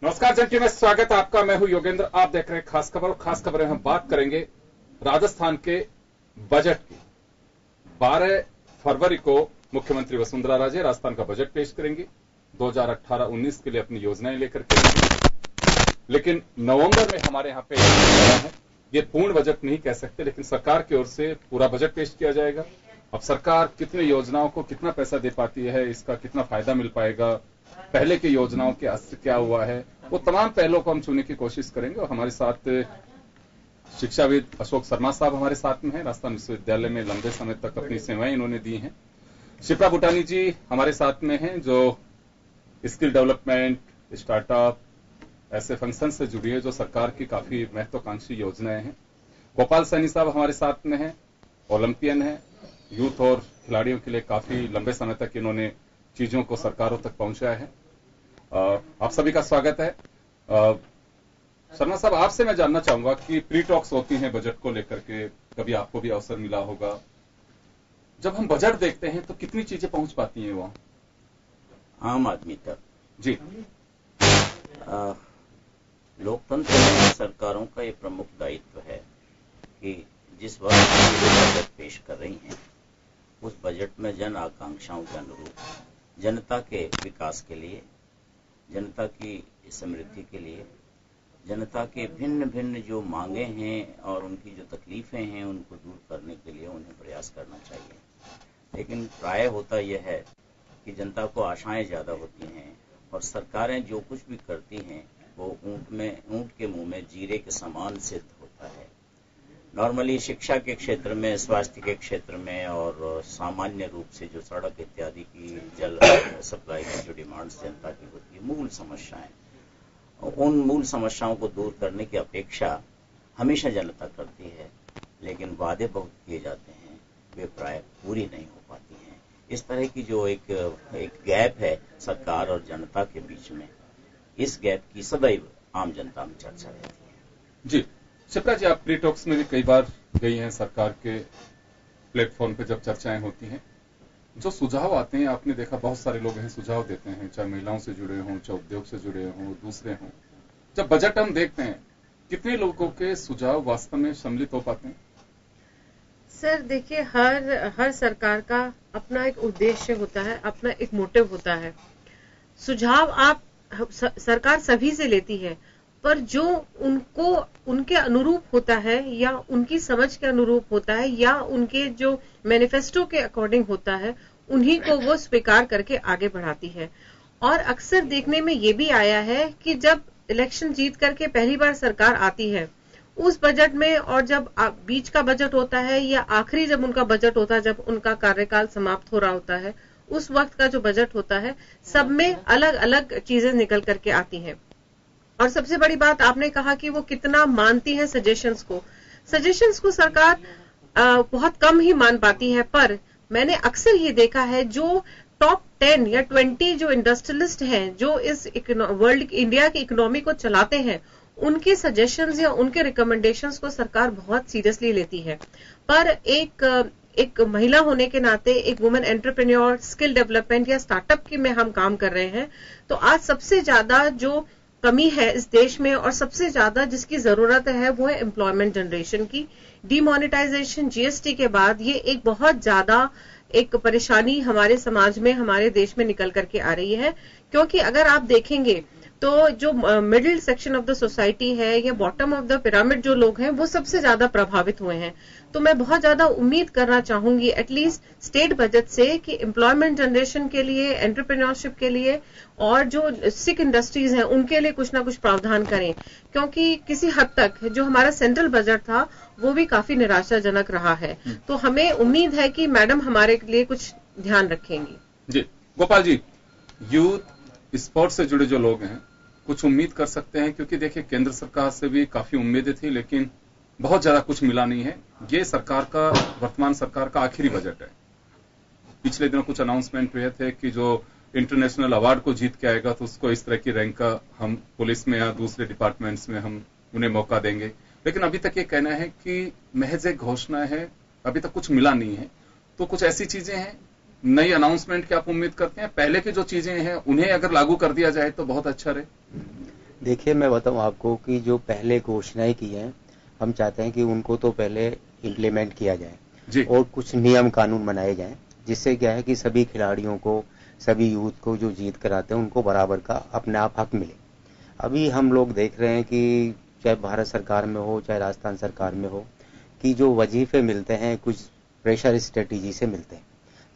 नमस्कार जनकी में स्वागत है आपका। मैं हूं योगेंद्र। आप देख रहे हैं खास खबर और खास खबरें हम बात करेंगे राजस्थान के बजट की। 12 फरवरी को मुख्यमंत्री वसुंधरा राजे राजस्थान का बजट पेश करेंगी। 2018-19 के लिए अपनी योजनाएं लेकर के आएंगी। लेकिन नवंबर में हमारे यहां पे है, ये पूर्ण बजट नहीं कह सकते, लेकिन सरकार की ओर से पूरा बजट पेश किया जाएगा। अब सरकार कितनी योजनाओं को कितना पैसा दे पाती है, इसका कितना फायदा मिल पाएगा, पहले की योजनाओं के असर क्या हुआ है, वो तमाम पहलुओं को हम छूने की कोशिश करेंगे। और हमारे साथ शिक्षाविद अशोक शर्मा साहब हमारे साथ में हैं। राजस्थान विश्वविद्यालय में लंबे समय तक अपनी सेवाएं इन्होंने दी हैं। शिप्रा भूटानी जी हमारे साथ में हैं, जो स्किल डेवलपमेंट, स्टार्टअप ऐसे फंक्शन से जुड़ी है, जो सरकार की काफी महत्वाकांक्षी योजनाएं हैं। गोपाल सैनी साहब हमारे साथ में हैं, ओलंपियन हैं, यूथ और खिलाड़ियों के लिए काफी लंबे समय तक इन्होंने चीजों को सरकारों तक पहुंचाया है। आप सभी का स्वागत है। शर्मा साहब, आपसे मैं जानना चाहूंगा कि प्री टॉक्स होती हैं बजट को लेकर के, कभी आपको भी अवसर मिला होगा। जब हम बजट देखते हैं तो कितनी चीजें पहुंच पाती हैं वहां आम आदमी तक? जी, लोकतंत्र में सरकारों का ये प्रमुख दायित्व है कि जिस वक्त बजट पेश कर रही हैं उस बजट में जन आकांक्षाओं के अनुरूप जनता के विकास के लिए, जनता की समृद्धि के लिए, जनता के भिन्न भिन्न जो मांगे हैं और उनकी जो तकलीफें हैं उनको दूर करने के लिए उन्हें प्रयास करना चाहिए। लेकिन प्राय होता यह है कि जनता को आशाएं ज्यादा होती हैं और सरकारें जो कुछ भी करती हैं वो ऊंट के मुंह में जीरे के समान सिद्ध होता है। नॉर्मली शिक्षा के क्षेत्र में, स्वास्थ्य के क्षेत्र में और सामान्य रूप से जो सड़क इत्यादि की जल सप्लाई की जो डिमांड्स जनता की होती है, मूल समस्याएं, उन मूल समस्याओं को दूर करने की अपेक्षा हमेशा जनता करती है, लेकिन वादे बहुत किए जाते हैं, वे प्राय पूरी नहीं हो पाती हैं। इस तरह की जो एक गैप है सरकार और जनता के बीच में, इस गैप की सदैव आम जनता में चर्चा रहती है। जी शिप्रा जी, आप प्री टॉक्स में भी कई बार गई हैं। सरकार के प्लेटफॉर्म पे जब चर्चाएं होती हैं, जो सुझाव आते हैं, आपने देखा बहुत सारे लोग हैं सुझाव देते हैं, चाहे महिलाओं से जुड़े हों, चाहे उद्योग से जुड़े हों, दूसरे हों। जब बजट हम देखते हैं, कितने लोगों के सुझाव वास्तव में सम्मिलित हो पाते हैं? सर देखिए, हर सरकार का अपना एक उद्देश्य होता है, अपना एक मोटिव होता है। सुझाव सरकार सभी से लेती है, पर जो उनके अनुरूप होता है या उनकी समझ के अनुरूप होता है या उनके जो मैनिफेस्टो के अकॉर्डिंग होता है, उन्हीं को वो स्वीकार करके आगे बढ़ाती है। और अक्सर देखने में ये भी आया है कि जब इलेक्शन जीत करके पहली बार सरकार आती है, उस बजट में, और जब बीच का बजट होता है या आखिरी जब उनका बजट होता है, जब उनका कार्यकाल समाप्त हो रहा होता है, उस वक्त का जो बजट होता है, सब में अलग अलग चीजें निकल करके आती हैं। और सबसे बड़ी बात, आपने कहा कि वो कितना मानती है सजेशंस को सरकार बहुत कम ही मान पाती है। पर मैंने अक्सर ये देखा है, जो टॉप 10 या 20 जो इंडस्ट्रियलिस्ट हैं, जो इस इंडिया की इकोनॉमी को चलाते हैं, उनके सजेशंस या उनके रिकमेंडेशंस को सरकार बहुत सीरियसली लेती है। पर एक महिला होने के नाते, एक वुमेन एंटरप्रेन्योर, स्किल डेवलपमेंट या स्टार्टअप की में हम काम कर रहे हैं, तो आज सबसे ज्यादा जो कमी है इस देश में और सबसे ज्यादा जिसकी जरूरत है वो है एम्प्लॉयमेंट जनरेशन की। डीमोनेटाइजेशन, जीएसटी के बाद ये एक बहुत ज्यादा एक परेशानी हमारे समाज में, हमारे देश में निकल करके आ रही है। क्योंकि अगर आप देखेंगे तो जो middle section of the society है या बॉटम ऑफ द पिरामिड जो लोग हैं, वो सबसे ज्यादा प्रभावित हुए हैं। तो मैं बहुत ज्यादा उम्मीद करना चाहूंगी एटलीस्ट स्टेट बजट से कि एम्प्लॉयमेंट जनरेशन के लिए, एंटरप्रेन्योरशिप के लिए और जो सिक इंडस्ट्रीज हैं उनके लिए कुछ ना कुछ प्रावधान करें। क्योंकि किसी हद तक जो हमारा सेंट्रल बजट था वो भी काफी निराशाजनक रहा है। तो हमें उम्मीद है कि मैडम हमारे लिए कुछ ध्यान रखेंगी। जी गोपाल जी, यूथ स्पोर्ट्स से जुड़े जो लोग हैं, कुछ उम्मीद कर सकते हैं? क्योंकि देखिए, केंद्र सरकार से भी काफी उम्मीदें थी, लेकिन बहुत ज्यादा कुछ मिला नहीं है। ये वर्तमान सरकार का आखिरी बजट है। पिछले दिनों कुछ अनाउंसमेंट हुए थे कि जो इंटरनेशनल अवार्ड को जीत के आएगा तो उसको इस तरह की रैंक का हम पुलिस में या दूसरे डिपार्टमेंट्स में हम उन्हें मौका देंगे। लेकिन अभी तक ये कहना है कि महज एक घोषणा है, अभी तक कुछ मिला नहीं है। तो कुछ ऐसी चीजें हैं, नई अनाउंसमेंट की आप उम्मीद करते हैं? पहले की जो चीजें हैं उन्हें अगर लागू कर दिया जाए तो बहुत अच्छा रहे। देखिए मैं बताऊं आपको कि जो पहले घोषणाएं की हैं, हम चाहते हैं कि उनको तो पहले इम्प्लीमेंट किया जाए जी। और कुछ नियम कानून बनाए जाएं, जिससे क्या है कि सभी खिलाड़ियों को, सभी यूथ को जो जीत कर आते हैं उनको बराबर का अपने आप हक मिले। अभी हम लोग देख रहे हैं कि चाहे भारत सरकार में हो चाहे राजस्थान सरकार में हो, कि जो वजीफे मिलते हैं कुछ प्रेशर स्ट्रेटेजी से मिलते हैं,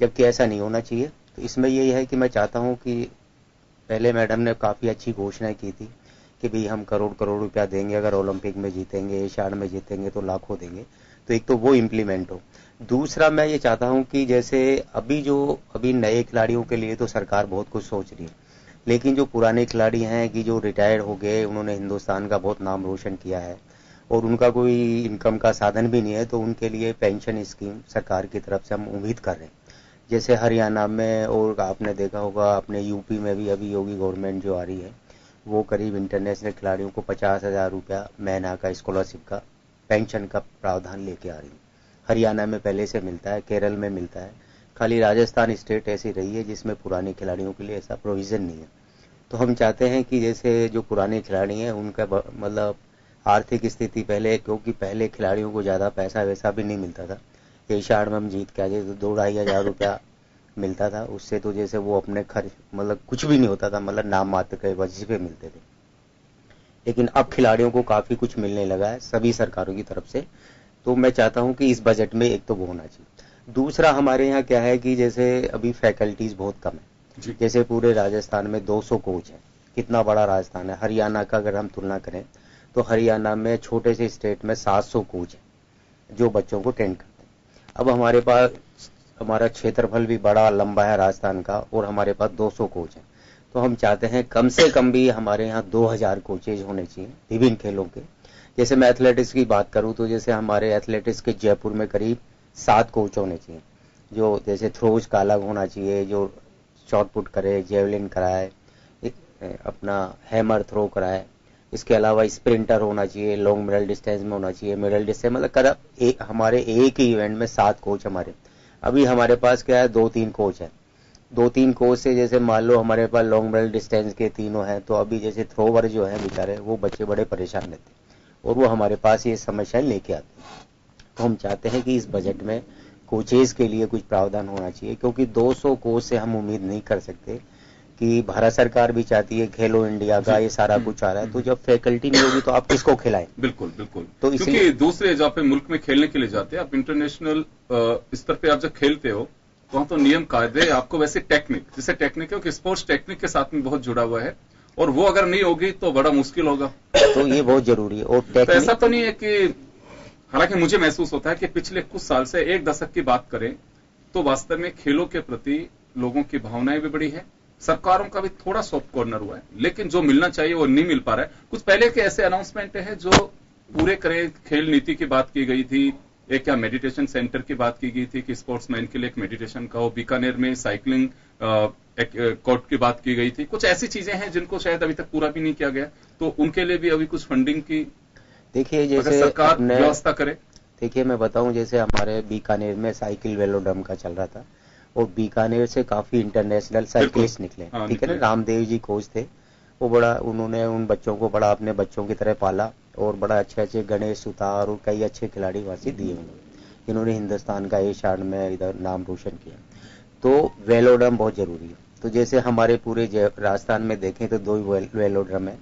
जबकि ऐसा नहीं होना चाहिए। तो इसमें यही है कि मैं चाहता हूं कि पहले मैडम ने काफ़ी अच्छी घोषणा की थी कि भाई हम करोड़ करोड़ रुपया देंगे, अगर ओलंपिक में जीतेंगे, एशियाड में जीतेंगे तो लाखों देंगे। तो एक तो वो इम्प्लीमेंट हो। दूसरा मैं ये चाहता हूं कि जैसे अभी नए खिलाड़ियों के लिए तो सरकार बहुत कुछ सोच रही है, लेकिन जो पुराने खिलाड़ी हैं कि जो रिटायर्ड हो गए, उन्होंने हिंदुस्तान का बहुत नाम रोशन किया है और उनका कोई इनकम का साधन भी नहीं है, तो उनके लिए पेंशन स्कीम सरकार की तरफ से हम उम्मीद कर रहे हैं। जैसे हरियाणा में और आपने देखा होगा अपने यूपी में भी अभी योगी गवर्नमेंट जो आ रही है, वो करीब इंटरनेशनल खिलाड़ियों को 50,000 रुपया महीना का स्कॉलरशिप का पेंशन का प्रावधान लेके आ रही है। हरियाणा में पहले से मिलता है, केरल में मिलता है, खाली राजस्थान स्टेट ऐसी रही है जिसमें पुराने खिलाड़ियों के लिए ऐसा प्रोविजन नहीं है। तो हम चाहते हैं कि जैसे जो पुराने खिलाड़ी हैं उनका मतलब आर्थिक स्थिति पहले, क्योंकि पहले खिलाड़ियों को ज़्यादा पैसा वैसा भी नहीं मिलता था, एशियाड में हम जीत के आ जाए तो 2-2.5 रुपया मिलता था, उससे तो जैसे वो अपने खर्च मतलब कुछ भी नहीं होता था, मतलब नाम मात्र के वजीफे मिलते थे। लेकिन अब खिलाड़ियों को काफ़ी कुछ मिलने लगा है सभी सरकारों की तरफ से। तो मैं चाहता हूं कि इस बजट में एक तो वो होना चाहिए। दूसरा हमारे यहाँ क्या है कि जैसे अभी फैकल्टीज बहुत कम है, जैसे पूरे राजस्थान में 200 कोच है, कितना बड़ा राजस्थान है। हरियाणा का अगर हम तुलना करें तो हरियाणा में छोटे से स्टेट में 700 कोच है जो बच्चों को ट्रेन करते हैं। अब हमारे पास हमारा क्षेत्रफल भी बड़ा लंबा है राजस्थान का और हमारे पास 200 कोच है, तो हम चाहते हैं कम से कम भी हमारे यहाँ 2000 कोचेज होने चाहिए विभिन्न खेलों के। जैसे मैं एथलेटिक्स की बात करूं तो जैसे हमारे एथलेटिक्स के जयपुर में करीब 7 कोच होने चाहिए, जो जैसे थ्रोज का अलग होना चाहिए, जो शॉट पुट करे, जेवलिन कराए, अपना हैमर थ्रो कराए, इसके अलावा स्प्रिंटर होना चाहिए, लॉन्ग मिडल डिस्टेंस में होना चाहिए, मिडल डिस्टेंस, मतलब करीब हमारे एक ही इवेंट में 7 कोच हमारे। अभी हमारे पास क्या है 2-3 कोच है, 2-3 कोच से जैसे मान लो हमारे पास लॉन्ग मिडल डिस्टेंस के तीनों हैं, तो अभी जैसे थ्रोवर जो है बेचारे वो बच्चे बड़े परेशान रहते हैं और वो हमारे पास ये समस्याएं लेके आते हैं। तो हम चाहते हैं कि इस बजट में कोचेज के लिए कुछ प्रावधान होना चाहिए, क्योंकि 200 कोच से हम उम्मीद नहीं कर सकते कि भारत सरकार भी चाहती है खेलो इंडिया का ये सारा कुछ आ रहा है, तो जब फैकल्टी नहीं होगी तो आप किसको खिलाएं। बिल्कुल बिल्कुल। तो क्योंकि दूसरे जहाँ पे मुल्क में खेलने के लिए जाते हैं आप, इंटरनेशनल स्तर पे आप जब खेलते हो तो वहां तो नियम कायदे आपको, वैसे टेक्निक, जैसे टेक्निक है कि स्पोर्ट्स टेक्निक के साथ में बहुत जुड़ा हुआ है और वो अगर नहीं होगी तो बड़ा मुश्किल होगा। तो ये बहुत जरूरी है। और तो ऐसा तो नहीं है कि, हालांकि मुझे महसूस होता है कि पिछले कुछ साल से, एक दशक की बात करें तो वास्तव में खेलों के प्रति लोगों की भावनाएं भी बढ़ी है, सरकारों का भी थोड़ा सॉफ्ट कॉर्नर हुआ है, लेकिन जो मिलना चाहिए वो नहीं मिल पा रहा है। कुछ पहले के ऐसे अनाउंसमेंट हैं जो पूरे करें, खेल नीति की बात की गई थी, एक क्या मेडिटेशन सेंटर की बात की गई थी कि स्पोर्ट्समैन के लिए एक मेडिटेशन का हो, बीकानेर में साइकिलिंग कोर्ट की बात की गई थी। कुछ ऐसी चीजें हैं जिनको शायद अभी तक पूरा भी नहीं किया गया, तो उनके लिए भी अभी कुछ फंडिंग की देखिए जैसे सरकार व्यवस्था करे। देखिए मैं बताऊं, जैसे हमारे बीकानेर में साइकिल वेलोड्रम का चल रहा था और बीकानेर से काफी इंटरनेशनल साइकिलिस्ट निकले, ठीक है ना। रामदेव जी कोच थे, वो बड़ा, उन्होंने उन बच्चों को बड़ा अपने बच्चों की तरह पाला और बड़ा अच्छे गणेश सुतार और कई अच्छे खिलाड़ी वहां से दिए उन्होंने, जिन्होंने हिंदुस्तान का एशियाड में इधर नाम रोशन किया। तो वेलोड्रम बहुत जरूरी है। तो जैसे हमारे पूरे राजस्थान में देखें तो 2 वेलोड्रम है,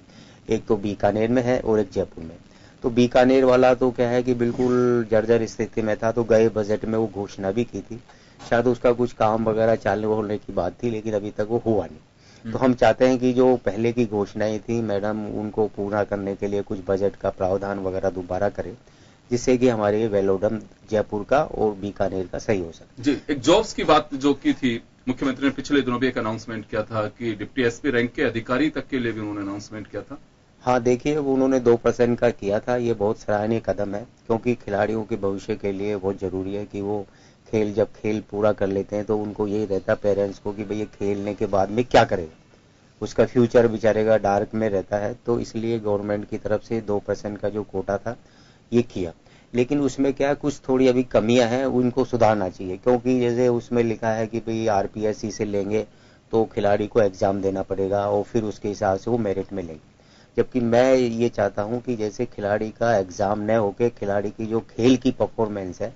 एक तो बीकानेर में है और एक जयपुर में। तो बीकानेर वाला तो क्या है कि बिल्कुल जर्जर स्थिति में था, तो गए बजट में वो घोषणा भी की थी, शायद उसका कुछ काम वगैरह चालू होने की बात थी, लेकिन अभी तक वो हुआ नहीं। तो हम चाहते हैं कि जो पहले की घोषणाएं थी मैडम, उनको पूरा करने के लिए कुछ बजट का प्रावधान वगैरह दोबारा करें, जिससे कि हमारे वेलोड्रम जयपुर का और बीकानेर का सही हो सके। जी, एक जॉब्स की बात जो की थी मुख्यमंत्री ने पिछले दिनों भी एक अनाउंसमेंट किया था कि डिप्टी एसपी रैंक के अधिकारी तक के लिए भी उन्होंने अनाउंसमेंट किया था। हाँ देखिए, वो उन्होंने 2% का किया था, ये बहुत सराहनीय कदम है, क्योंकि खिलाड़ियों के भविष्य के लिए बहुत जरूरी है कि वो जब खेल पूरा कर लेते हैं तो उनको यही रहता पेरेंट्स को कि भई ये खेलने के बाद में क्या करेगा, उसका फ्यूचर बेचारे का डार्क में रहता है। तो इसलिए गवर्नमेंट की तरफ से 2% का जो कोटा था ये किया, लेकिन उसमें क्या कुछ थोड़ी अभी कमियां हैं, उनको सुधारना चाहिए। क्योंकि जैसे उसमें लिखा है कि भाई आरपीएससी से लेंगे तो खिलाड़ी को एग्जाम देना पड़ेगा और फिर उसके हिसाब से वो मेरिट में लेंगे। जबकि मैं ये चाहता हूं कि जैसे खिलाड़ी का एग्जाम न होके खिलाड़ी की जो खेल की परफॉर्मेंस है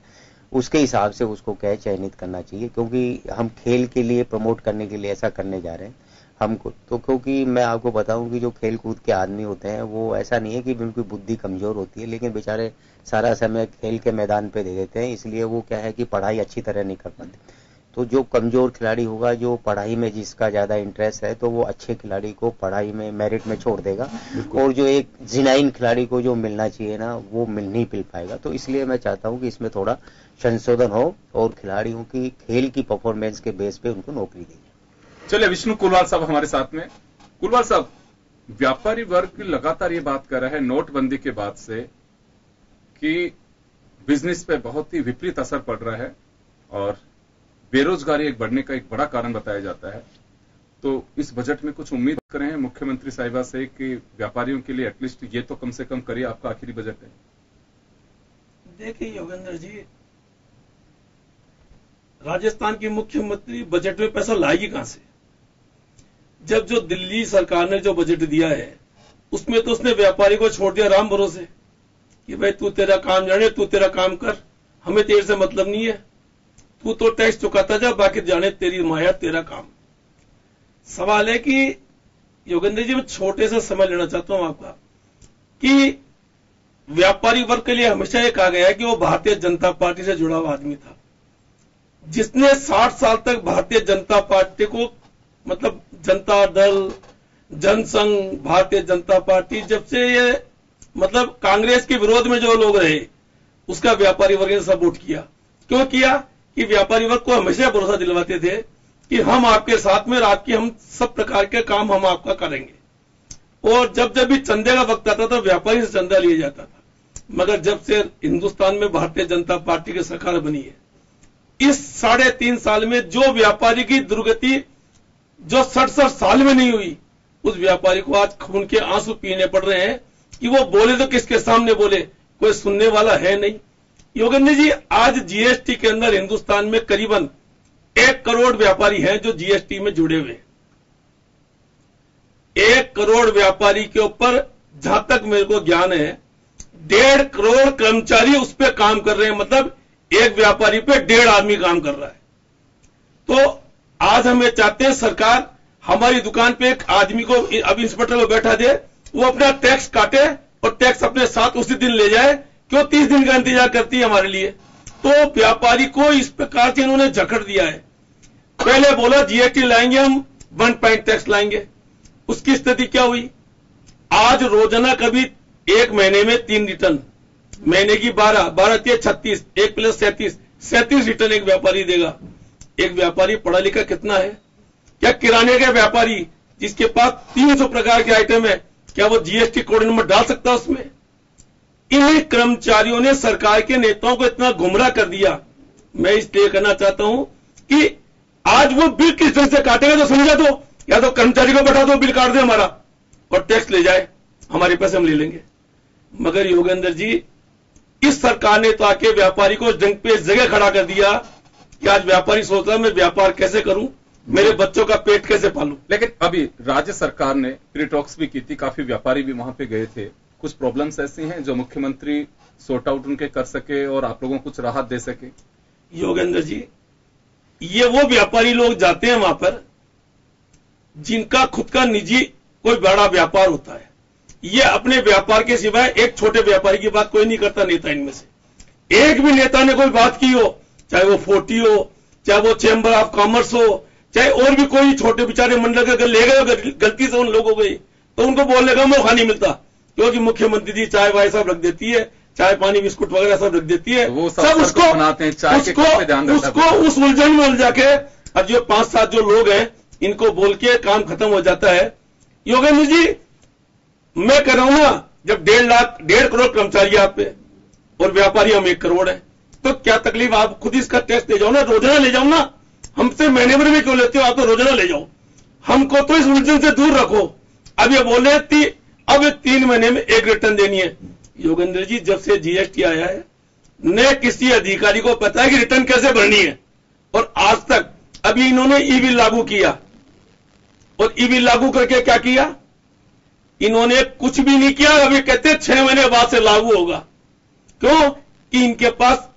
उसके हिसाब से उसको क्या चयनित करना चाहिए, क्योंकि हम खेल के लिए प्रमोट करने के लिए ऐसा करने जा रहे हैं हमको तो, क्योंकि मैं आपको बताऊं कि जो खेल कूद के आदमी होते हैं वो ऐसा नहीं है कि उनकी बुद्धि कमजोर होती है, लेकिन बेचारे सारा समय खेल के मैदान पे दे देते हैं, इसलिए वो क्या है कि पढ़ाई अच्छी तरह नहीं कर पाते। तो जो कमजोर खिलाड़ी होगा, जो पढ़ाई में जिसका ज्यादा इंटरेस्ट है, तो वो अच्छे खिलाड़ी को पढ़ाई में मेरिट में छोड़ देगा, और जो एक जिनाइन खिलाड़ी को जो मिलना चाहिए ना वो नहीं मिल पाएगा। तो इसलिए मैं चाहता हूं कि इसमें थोड़ा संशोधन हो और खिलाड़ियों की खेल की परफॉर्मेंस के बेस पे उनको नौकरी दी जाए। चलिए, विष्णु कुलवाल साहब हमारे साथ में। कुलवाल साहब, व्यापारी वर्ग लगातार ये बात कर रहा है नोटबंदी के बाद से कि बिजनेस पे बहुत ही विपरीत असर पड़ रहा है और बेरोजगारी एक बढ़ने का एक बड़ा कारण बताया जाता है। तो इस बजट में कुछ उम्मीद कर रहे हैं मुख्यमंत्री साहिबा से कि व्यापारियों के लिए एटलीस्ट ये तो कम से कम करिए, आपका आखिरी बजट है। देखिए योगेंद्र जी, राजस्थान की मुख्यमंत्री बजट में पैसा लाएगी कहां से? जब जो दिल्ली सरकार ने जो बजट दिया है उसमें तो उसने व्यापारी को छोड़ दिया राम भरोसे कि भाई तू तेरा काम जाने, तू तेरा काम कर, हमें तेरे से मतलब नहीं है, तू तो टैक्स चुकाता जा, बाकी जाने तेरी माया तेरा काम। सवाल है कि योगेंद्र जी, मैं छोटे से समझ लेना चाहता हूं आपका कि व्यापारी वर्ग के लिए हमेशा ये कहा गया है कि वो भारतीय जनता पार्टी से जुड़ा हुआ आदमी था, जिसने 60 साल तक भारतीय जनता पार्टी को, मतलब जनता दल, जनसंघ, भारतीय जनता पार्टी, जब से ये मतलब कांग्रेस के विरोध में जो लोग रहे उसका व्यापारी वर्ग ने सपोर्ट किया। क्यों किया? कि व्यापारी वर्ग को हमेशा भरोसा दिलवाते थे कि हम आपके साथ में, आपकी हम सब प्रकार के काम हम आपका करेंगे। और जब जब भी चंदे का वक्त आता था व्यापारी से चंदा लिया जाता था। मगर जब से हिंदुस्तान में भारतीय जनता पार्टी की सरकार बनी है, इस 3.5 साल में जो व्यापारी की दुर्गति जो 60 साल में नहीं हुई, उस व्यापारी को आज खून के आंसू पीने पड़ रहे हैं कि वो बोले तो किसके सामने बोले, कोई सुनने वाला है नहीं। योगेंद्र जी, आज जीएसटी के अंदर हिंदुस्तान में करीबन 1 करोड़ व्यापारी हैं जो जीएसटी में जुड़े हुए। 1 करोड़ व्यापारी के ऊपर जहां तक मेरे को ज्ञान है 1.5 करोड़ कर्मचारी उस पर काम कर रहे हैं, मतलब एक व्यापारी पे 1.5 आदमी काम कर रहा है। तो आज हम ये चाहते हैं सरकार हमारी दुकान पे एक आदमी को, अब इंस्पेक्टर को बैठा दे, वो अपना टैक्स काटे और टैक्स अपने साथ उसी दिन ले जाए। क्यों 30 दिन का इंतजार करती है हमारे लिए? तो व्यापारी को इस प्रकार से इन्होंने जकड़ दिया है। पहले बोला जीएसटी लाएंगे हम, 1 पॉइंट टैक्स लाएंगे, उसकी स्थिति क्या हुई? आज रोजाना कभी 1 महीने में 3 रिटर्न, महीने की 12 36, 1 + 37 रिटर्न एक व्यापारी देगा। एक व्यापारी पढ़ा लिखा कितना है? क्या किराने का व्यापारी जिसके पास 300 प्रकार के आइटम है, क्या वो जीएसटी कोड नंबर डाल सकता है उसमें? इन कर्मचारियों ने सरकार के नेताओं को इतना गुमराह कर दिया। मैं इसलिए कहना चाहता हूं कि आज वो बिल किस ढंग से काटेगा तो समझा दो, या तो कर्मचारी को बैठा दो, बिल काट दे हमारा और टैक्स ले जाए, हमारे पैसे हम ले लेंगे। मगर योगेंद्र जी, इस सरकार ने तो आके व्यापारी को जंग पे जगह खड़ा कर दिया कि आज व्यापारी सोच रहा है मैं व्यापार कैसे करूं, मेरे बच्चों का पेट कैसे पालूं। लेकिन अभी राज्य सरकार ने प्री टॉक्स भी की थी, काफी व्यापारी भी वहां पे गए थे। कुछ प्रॉब्लम्स ऐसी हैं जो मुख्यमंत्री सॉर्ट आउट उनके कर सके और आप लोगों को कुछ राहत दे सके? योगेंद्र जी, ये वो व्यापारी लोग जाते हैं वहां पर जिनका खुद का निजी कोई बड़ा व्यापार होता है। ये अपने व्यापार के सिवाय एक छोटे व्यापारी की बात कोई नहीं करता। नेता इनमें से एक भी नेता ने कोई बात की हो, चाहे वो 40 हो, चाहे वो चैम्बर ऑफ कॉमर्स हो, चाहे और भी कोई छोटे बेचारे मंडल के अगर ले गए, गलती से उन लोग हो गई, तो उनको बोलने का मौका नहीं मिलता, क्योंकि मुख्यमंत्री जी चाय वाय सब रख देती है, चाय पानी बिस्कुट वगैरह सब रख देती है, वो सब उसको बनाते हैं, चाय के कप पे ध्यान रखता है। उस उलझन में उलझा के अब जो 5-7 जो लोग हैं इनको बोल के काम खत्म हो जाता है। योगेंद्र जी, मैं कह रहा हूं ना, जब 1.5 करोड़ कर्मचारी आप पे और व्यापारी हम 1 करोड़ है, तो क्या तकलीफ? आप खुद इसका टैक्स ले जाओ ना, रोजाना ले जाओ ना, हमसे महीने भर में क्यों लेते हो? आप तो रोजाना ले जाओ, हमको तो इस उलझन से दूर रखो। अब ये बोल रहे अब 3 महीने में 1 रिटर्न देनी है। योगेंद्र जी, जब से जीएसटी आया है न किसी अधिकारी को पता है कि रिटर्न कैसे भरनी है, और आज तक अभी इन्होंने ई बिल लागू किया, और ई बिल लागू करके क्या किया? इन्होंने कुछ भी नहीं किया। अभी कहते 6 महीने बाद से लागू होगा। क्यों? कि इनके पास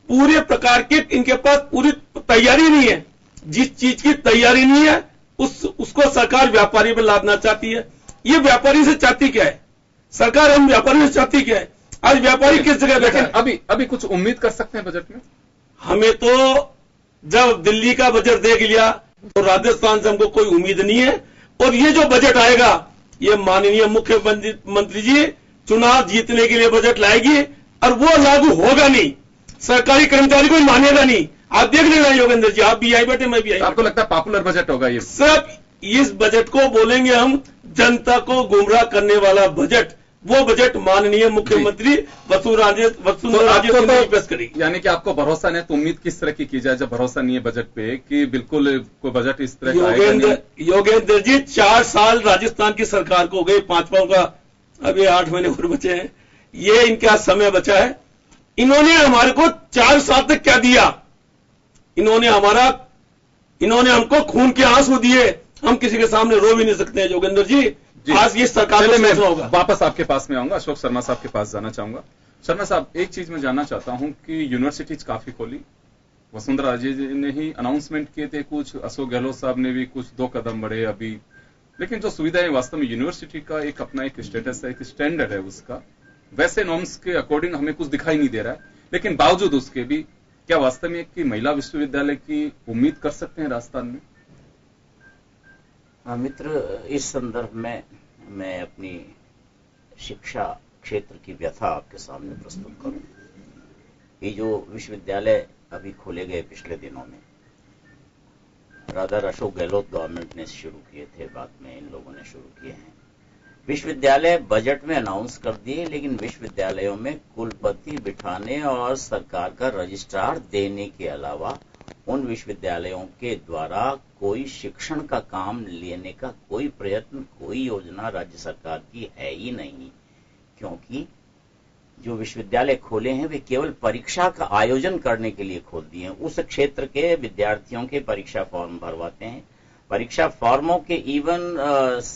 पूरे प्रकार की, इनके पास पूरी तैयारी नहीं है। जिस चीज की तैयारी नहीं है उसको सरकार व्यापारी पर लादना चाहती है। ये व्यापारी से चाहती क्या है सरकार? हम व्यापारी से चाहती क्या है? आज व्यापारी किस जगह बैठा है? अभी कुछ उम्मीद कर सकते हैं बजट में? हमें तो जब दिल्ली का बजट देख लिया तो राजस्थान से हमको कोई उम्मीद नहीं है। और ये जो बजट आएगा, ये माननीय मुख्यमंत्री जी चुनाव जीतने के लिए बजट लाएगी और वो लागू होगा नहीं। सरकारी कर्मचारी को मानेगा नहीं। आप देख लेना योगेंद्र जी, आप भी आई बैठे, मैं भी आई। आपको लगता है पॉपुलर बजट होगा ये? सब इस बजट को बोलेंगे हम जनता को गुमराह करने वाला बजट। वो बजट माननीय मुख्यमंत्री वसुंधरा राजे पेश करेगी। यानी कि आपको भरोसा नहीं, तो उम्मीद किस तरह की जाए जब भरोसा नहीं है बजट पे कि बिल्कुल कोई बजट इस तरह का आएगा नहीं? योगेंद्र जी 4 साल राजस्थान की सरकार को हो गए, 5वां का अभी 8 महीने और बचे हैं। ये इनका समय बचा है। इन्होंने हमारे को 4 साल तक क्या दिया? इन्होंने हमको खून के आंसू दिए। हम किसी के सामने रो भी नहीं सकते हैं योगेंद्र जी। आज ये सरकार को सोचना होगा। वापस आपके पास में आऊंगा, अशोक शर्मा साहब के पास जाना चाहूंगा। शर्मा साहब, एक चीज मैं जानना चाहता हूं कि यूनिवर्सिटीज काफी खोली, वसुंधरा राजे जी ने ही अनाउंसमेंट किए थे कुछ, अशोक गहलोत साहब ने भी कुछ 2 कदम बढ़े अभी, लेकिन जो सुविधाएं वास्तव में यूनिवर्सिटी का एक अपना एक स्टेटस है, एक स्टैंडर्ड है उसका, वैसे नॉर्म्स के अकॉर्डिंग हमें कुछ दिखाई नहीं दे रहा है। लेकिन बावजूद उसके भी क्या वास्तव में कि महिला विश्वविद्यालय की उम्मीद कर सकते हैं राजस्थान में? हाँ मित्र, इस संदर्भ में मैं अपनी शिक्षा क्षेत्र की व्यथा आपके सामने प्रस्तुत करूं। ये जो विश्वविद्यालय अभी खोले गए पिछले दिनों में, रादर अशोक गहलोत गवर्नमेंट ने शुरू किए थे, बाद में इन लोगों ने शुरू किए हैं। विश्वविद्यालय बजट में अनाउंस कर दिए, लेकिन विश्वविद्यालयों में कुलपति बिठाने और सरकार का रजिस्ट्रार देने के अलावा उन विश्वविद्यालयों के द्वारा कोई शिक्षण का काम लेने का कोई प्रयत्न, कोई योजना राज्य सरकार की है ही नहीं। क्योंकि जो विश्वविद्यालय खोले हैं वे केवल परीक्षा का आयोजन करने के लिए खोल दिए हैं। उस क्षेत्र के विद्यार्थियों के परीक्षा फॉर्म भरवाते हैं। परीक्षा फॉर्मों के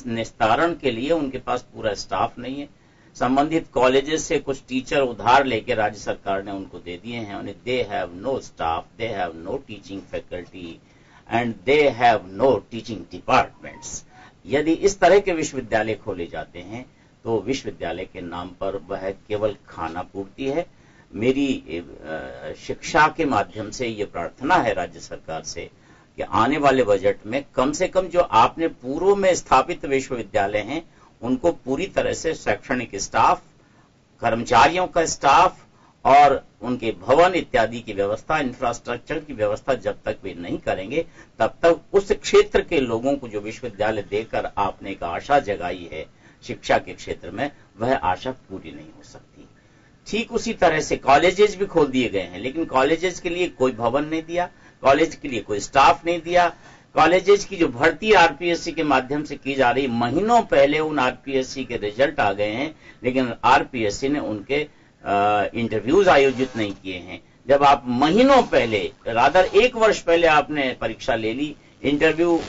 निस्तारण के लिए उनके पास पूरा स्टाफ नहीं है। संबंधित कॉलेजेस से कुछ टीचर उधार लेके राज्य सरकार ने उनको दे दिए हैं। उन्हें they have no staff, they have no teaching faculty and they have no teaching departments. यदि इस तरह के विश्वविद्यालय खोले जाते हैं तो विश्वविद्यालय के नाम पर वह केवल खाना पूर्ति है। मेरी शिक्षा के माध्यम से ये प्रार्थना है राज्य सरकार से कि आने वाले बजट में कम से कम जो आपने पूर्व में स्थापित विश्वविद्यालय हैं उनको पूरी तरह से शैक्षणिक स्टाफ, कर्मचारियों का स्टाफ और उनके भवन इत्यादि की व्यवस्था, इंफ्रास्ट्रक्चर की व्यवस्था जब तक वे नहीं करेंगे तब तक उस क्षेत्र के लोगों को जो विश्वविद्यालय देकर आपने एक आशा जगाई है शिक्षा के क्षेत्र में, वह आशा पूरी नहीं हो सकती। ठीक उसी तरह से कॉलेजेस भी खोल दिए गए हैं, लेकिन कॉलेजेस के लिए कोई भवन नहीं दिया, कॉलेज के लिए कोई स्टाफ नहीं दिया। कॉलेजेस की जो भर्ती आरपीएससी के माध्यम से की जा रही, महीनों पहले उन आरपीएससी के रिजल्ट आ गए हैं, लेकिन आरपीएससी ने उनके इंटरव्यूज आयोजित नहीं किए हैं। जब आप महीनों पहले, रादर 1 वर्ष पहले आपने परीक्षा ले ली, इंटरव्यू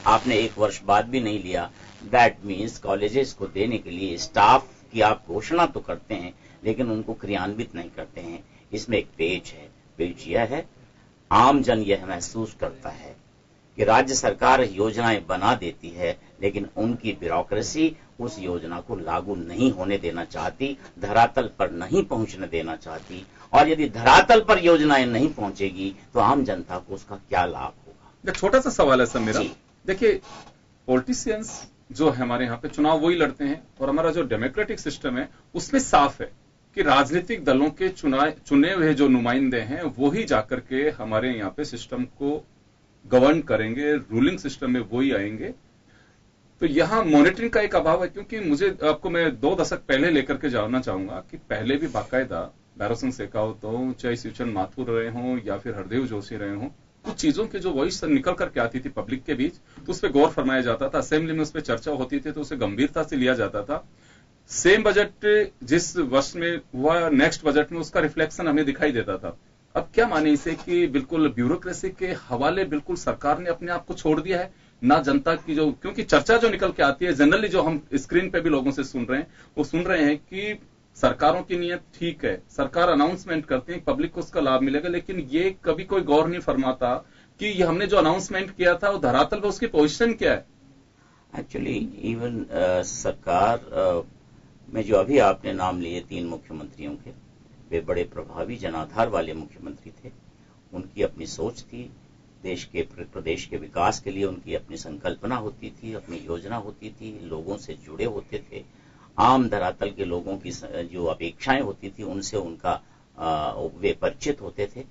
आपने 1 वर्ष बाद भी नहीं लिया, दैट मीन्स कॉलेजेस को देने के लिए स्टाफ की आप घोषणा तो करते हैं लेकिन उनको क्रियान्वित नहीं करते हैं। इसमें एक पेच है। पेच यह है, आम जन यह महसूस करता है कि राज्य सरकार योजनाएं बना देती है लेकिन उनकी ब्यूरोक्रेसी उस योजना को लागू नहीं होने देना चाहती, धरातल पर नहीं पहुंचने देना चाहती। और यदि धरातल पर योजनाएं नहीं पहुंचेगी तो आम जनता को उसका क्या लाभ होगा? छोटा सा सवाल है सर मेरा। देखिए, पॉलिटिशियंस जो है हमारे यहाँ पे चुनाव वही लड़ते हैं और हमारा जो डेमोक्रेटिक सिस्टम है उसमें साफ है कि राजनीतिक दलों के चुने हुए जो नुमाइंदे हैं वो ही जाकर के हमारे यहाँ पे सिस्टम को गवर्न करेंगे, रूलिंग सिस्टम में वो ही आएंगे। तो यहां मॉनिटरिंग का एक अभाव है, क्योंकि मुझे आपको मैं 2 दशक पहले लेकर के जानना चाहूंगा कि पहले भी बाकायदा भैरव सिंह शेखावत हो, चाहे शिवचंद माथुर रहे हों या फिर हरदेव जोशी रहे हों, कुछ चीजों की जो वॉइस निकल करके आती थी पब्लिक के बीच तो उस पर गौर फरमाया जाता था, असेंबली में उस पर चर्चा होती थी तो उसे गंभीरता से लिया जाता था। सेम बजट जिस वर्ष में हुआ, नेक्स्ट बजट में उसका रिफ्लेक्शन हमें दिखाई देता था। अब क्या माने इसे कि बिल्कुल ब्यूरोक्रेसी के हवाले बिल्कुल सरकार ने अपने आप को छोड़ दिया है, ना जनता की जो, क्योंकि चर्चा जो निकल के आती है जनरली, जो हम स्क्रीन पे भी लोगों से सुन रहे हैं, वो सुन रहे हैं कि सरकारों की नीयत ठीक है, सरकार अनाउंसमेंट करती है, पब्लिक को उसका लाभ मिलेगा, लेकिन ये कभी कोई गौर नहीं फरमाता कि ये हमने जो अनाउंसमेंट किया था वो धरातल पे उसकी पोजीशन क्या है। एक्चुअली इवन सरकार में जो अभी आपने नाम लिए 3 मुख्यमंत्रियों के, वे बड़े प्रभावी जनाधार वाले मुख्यमंत्री थे। उनकी अपनी सोच थी, देश के प्रदेश के विकास के लिए उनकी अपनी संकल्पना होती थी, अपनी योजना होती थी, लोगों से जुड़े होते थे, आम धरातल के लोगों की जो अपेक्षाएं होती थी उनसे उनका वे परिचित होते थे।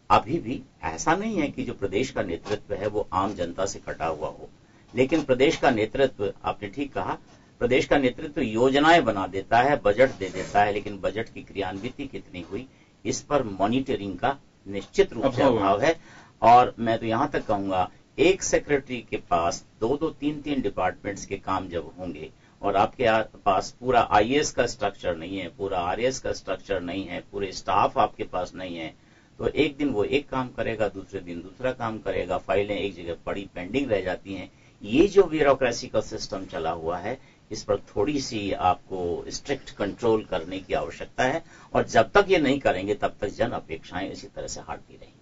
अभी भी ऐसा नहीं है कि जो प्रदेश का नेतृत्व है वो आम जनता से कटा हुआ हो, लेकिन प्रदेश का नेतृत्व, आपने ठीक कहा, प्रदेश का नेतृत्व योजनाएं बना देता है, बजट दे देता है, लेकिन बजट की क्रियान्विति कितनी हुई इस पर मॉनिटरिंग का निश्चित रूप से अभाव है। और मैं तो यहां तक कहूंगा, एक सेक्रेटरी के पास 2-2, 3-3 डिपार्टमेंट्स के काम जब होंगे और आपके पास पूरा आईएएस का स्ट्रक्चर नहीं है, पूरा आरएएस का स्ट्रक्चर नहीं है, पूरे स्टाफ आपके पास नहीं है, तो एक दिन वो एक काम करेगा, दूसरे दिन दूसरा काम करेगा, फाइलें एक जगह पड़ी पेंडिंग रह जाती हैं। ये जो ब्यूरोक्रेसी का सिस्टम चला हुआ है, इस पर थोड़ी सी आपको स्ट्रिक्ट कंट्रोल करने की आवश्यकता है, और जब तक ये नहीं करेंगे तब तक जन अपेक्षाएं इसी तरह से हारती रहेंगी।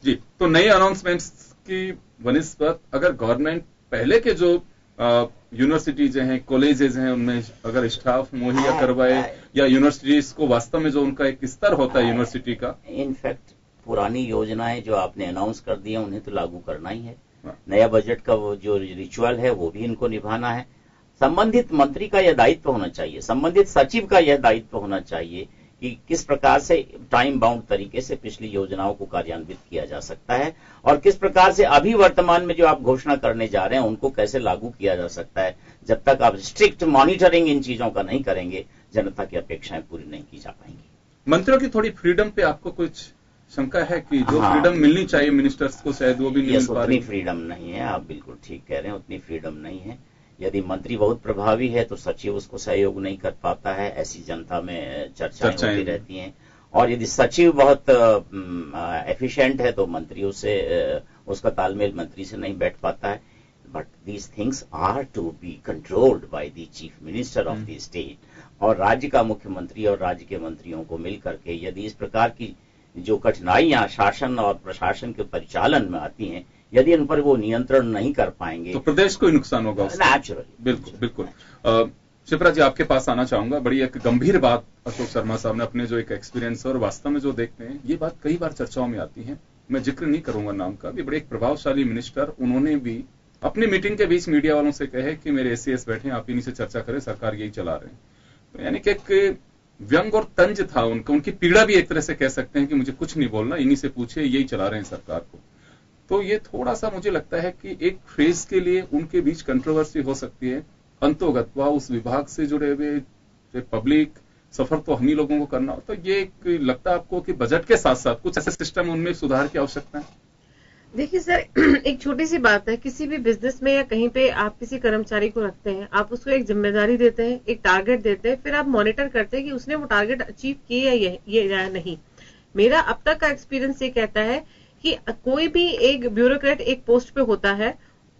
जी, तो नई अनाउंसमेंट्स की बनिस्बत अगर गवर्नमेंट पहले के जो यूनिवर्सिटीज हैं, कॉलेजेस हैं, उनमें अगर स्टाफ मुहैया करवाए, या यूनिवर्सिटीज को वास्तव में जो उनका एक स्तर होता है यूनिवर्सिटी का, इनफैक्ट पुरानी योजनाएं जो आपने अनाउंस कर दी हैं उन्हें तो लागू करना ही है। नया बजट का वो जो रिचुअल है वो भी इनको निभाना है। संबंधित मंत्री का यह दायित्व होना चाहिए, संबंधित सचिव का यह दायित्व होना चाहिए कि किस प्रकार से टाइम बाउंड तरीके से पिछली योजनाओं को कार्यान्वित किया जा सकता है, और किस प्रकार से अभी वर्तमान में जो आप घोषणा करने जा रहे हैं उनको कैसे लागू किया जा सकता है। जब तक आप स्ट्रिक्ट मॉनिटरिंग इन चीजों का नहीं करेंगे, जनता की अपेक्षाएं पूरी नहीं की जा पाएंगी। मंत्रियों की थोड़ी फ्रीडम पे आपको कुछ शंका है कि जो फ्रीडम मिलनी चाहिए मिनिस्टर्स को शायद वो भी नहीं मिल पा रही? उतनी फ्रीडम नहीं है, आप बिल्कुल ठीक कह रहे हैं, उतनी फ्रीडम नहीं है। यदि मंत्री बहुत प्रभावी है तो सचिव उसको सहयोग नहीं कर पाता है, ऐसी जनता में चर्चाएं होती रहती हैं। और यदि सचिव बहुत एफिशिएंट है तो मंत्री उसका तालमेल मंत्री से नहीं बैठ पाता है। But these things are to be controlled by the chief minister of the state, और राज्य का मुख्यमंत्री और राज्य के मंत्रियों को मिल करके यदि इस प्रकार की जो कठिनाइयां शासन और प्रशासन के परिचालन में आती हैं, यदि उन पर वो नियंत्रण नहीं कर पाएंगे तो प्रदेश को ही नुकसान होगा नेचुरली। बिल्कुल बिल्कुल। शिप्रा जी, आपके पास आना चाहूंगा। बड़ी एक गंभीर बात अशोक शर्मा साहब ने अपने जो एक एक्सपीरियंस और वास्तव में जो देखते हैं, ये बात कई बार चर्चाओं में आती है, मैं जिक्र नहीं करूंगा नाम का, भी बड़े एक प्रभावशाली मिनिस्टर, उन्होंने भी अपनी मीटिंग के बीच मीडिया वालों से कहे कि मेरे एसीएस बैठे हैं, आप इन्हीं से चर्चा करें, सरकार यही चला रहे हैं। तो यानी कि एक व्यंग और तंज था उनका, उनकी पीड़ा भी एक तरह से कह सकते हैं कि मुझे कुछ नहीं बोलना, इन्हीं से पूछे, यही चला रहे हैं सरकार को। तो ये थोड़ा सा मुझे लगता है कि एक फेज के लिए उनके बीच कंट्रोवर्सी हो सकती है, अंतोगत्वा उस विभाग से जुड़े हुए पब्लिक सफर तो हम ही लोगों को करना हो। तो ये एक लगता है आपको कि बजट के साथ साथ कुछ ऐसे सिस्टम उनमें सुधार की आवश्यकता है? देखिए सर, एक छोटी सी बात है, किसी भी बिजनेस में या कहीं पे आप किसी कर्मचारी को रखते हैं, आप उसको एक जिम्मेदारी देते हैं, एक टारगेट देते हैं, फिर आप मॉनिटर करते हैं कि उसने वो टारगेट अचीव किया या नहीं। मेरा अब तक का एक्सपीरियंस ये कहता है कि कोई भी एक ब्यूरोक्रेट एक पोस्ट पे होता है,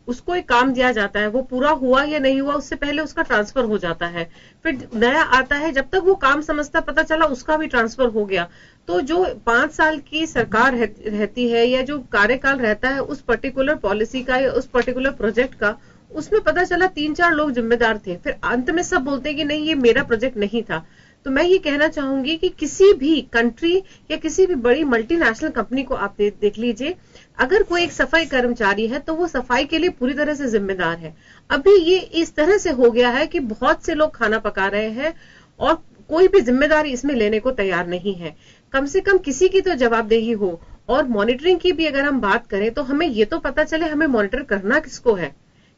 उसको एक काम दिया जाता है, वो पूरा हुआ या नहीं हुआ उससे पहले उसका ट्रांसफर हो जाता है, फिर नया आता है, जब तक वो काम समझता पता चला उसका भी ट्रांसफर हो गया। तो जो 5 साल की सरकार रहती है या जो कार्यकाल रहता है उस पर्टिकुलर पॉलिसी का या उस पर्टिकुलर प्रोजेक्ट का, उसमें पता चला 3-4 लोग जिम्मेदार थे, फिर अंत में सब बोलते हैं कि नहीं ये मेरा प्रोजेक्ट नहीं था। तो मैं ये कहना चाहूंगी कि किसी भी कंट्री या किसी भी बड़ी मल्टीनेशनल कंपनी को आप देख लीजिए, अगर कोई एक सफाई कर्मचारी है तो वो सफाई के लिए पूरी तरह से जिम्मेदार है। अभी ये इस तरह से हो गया है कि बहुत से लोग खाना पका रहे हैं और कोई भी जिम्मेदारी इसमें लेने को तैयार नहीं है। कम से कम किसी की तो जवाबदेही हो। और मॉनिटरिंग की भी अगर हम बात करें तो हमें ये तो पता चले हमें मॉनिटर करना किसको है,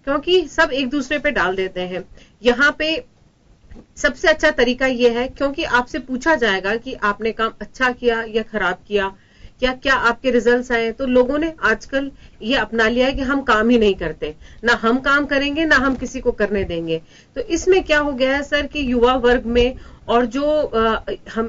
क्योंकि सब एक दूसरे पे डाल देते हैं। यहाँ पे सबसे अच्छा तरीका यह है, क्योंकि आपसे पूछा जाएगा कि आपने काम अच्छा किया या खराब किया, क्या आपके रिजल्ट्स आए। तो लोगों ने आजकल ये अपना लिया है कि हम काम ही नहीं करते, ना हम काम करेंगे ना हम किसी को करने देंगे। तो इसमें क्या हो गया है सर कि युवा वर्ग में और जो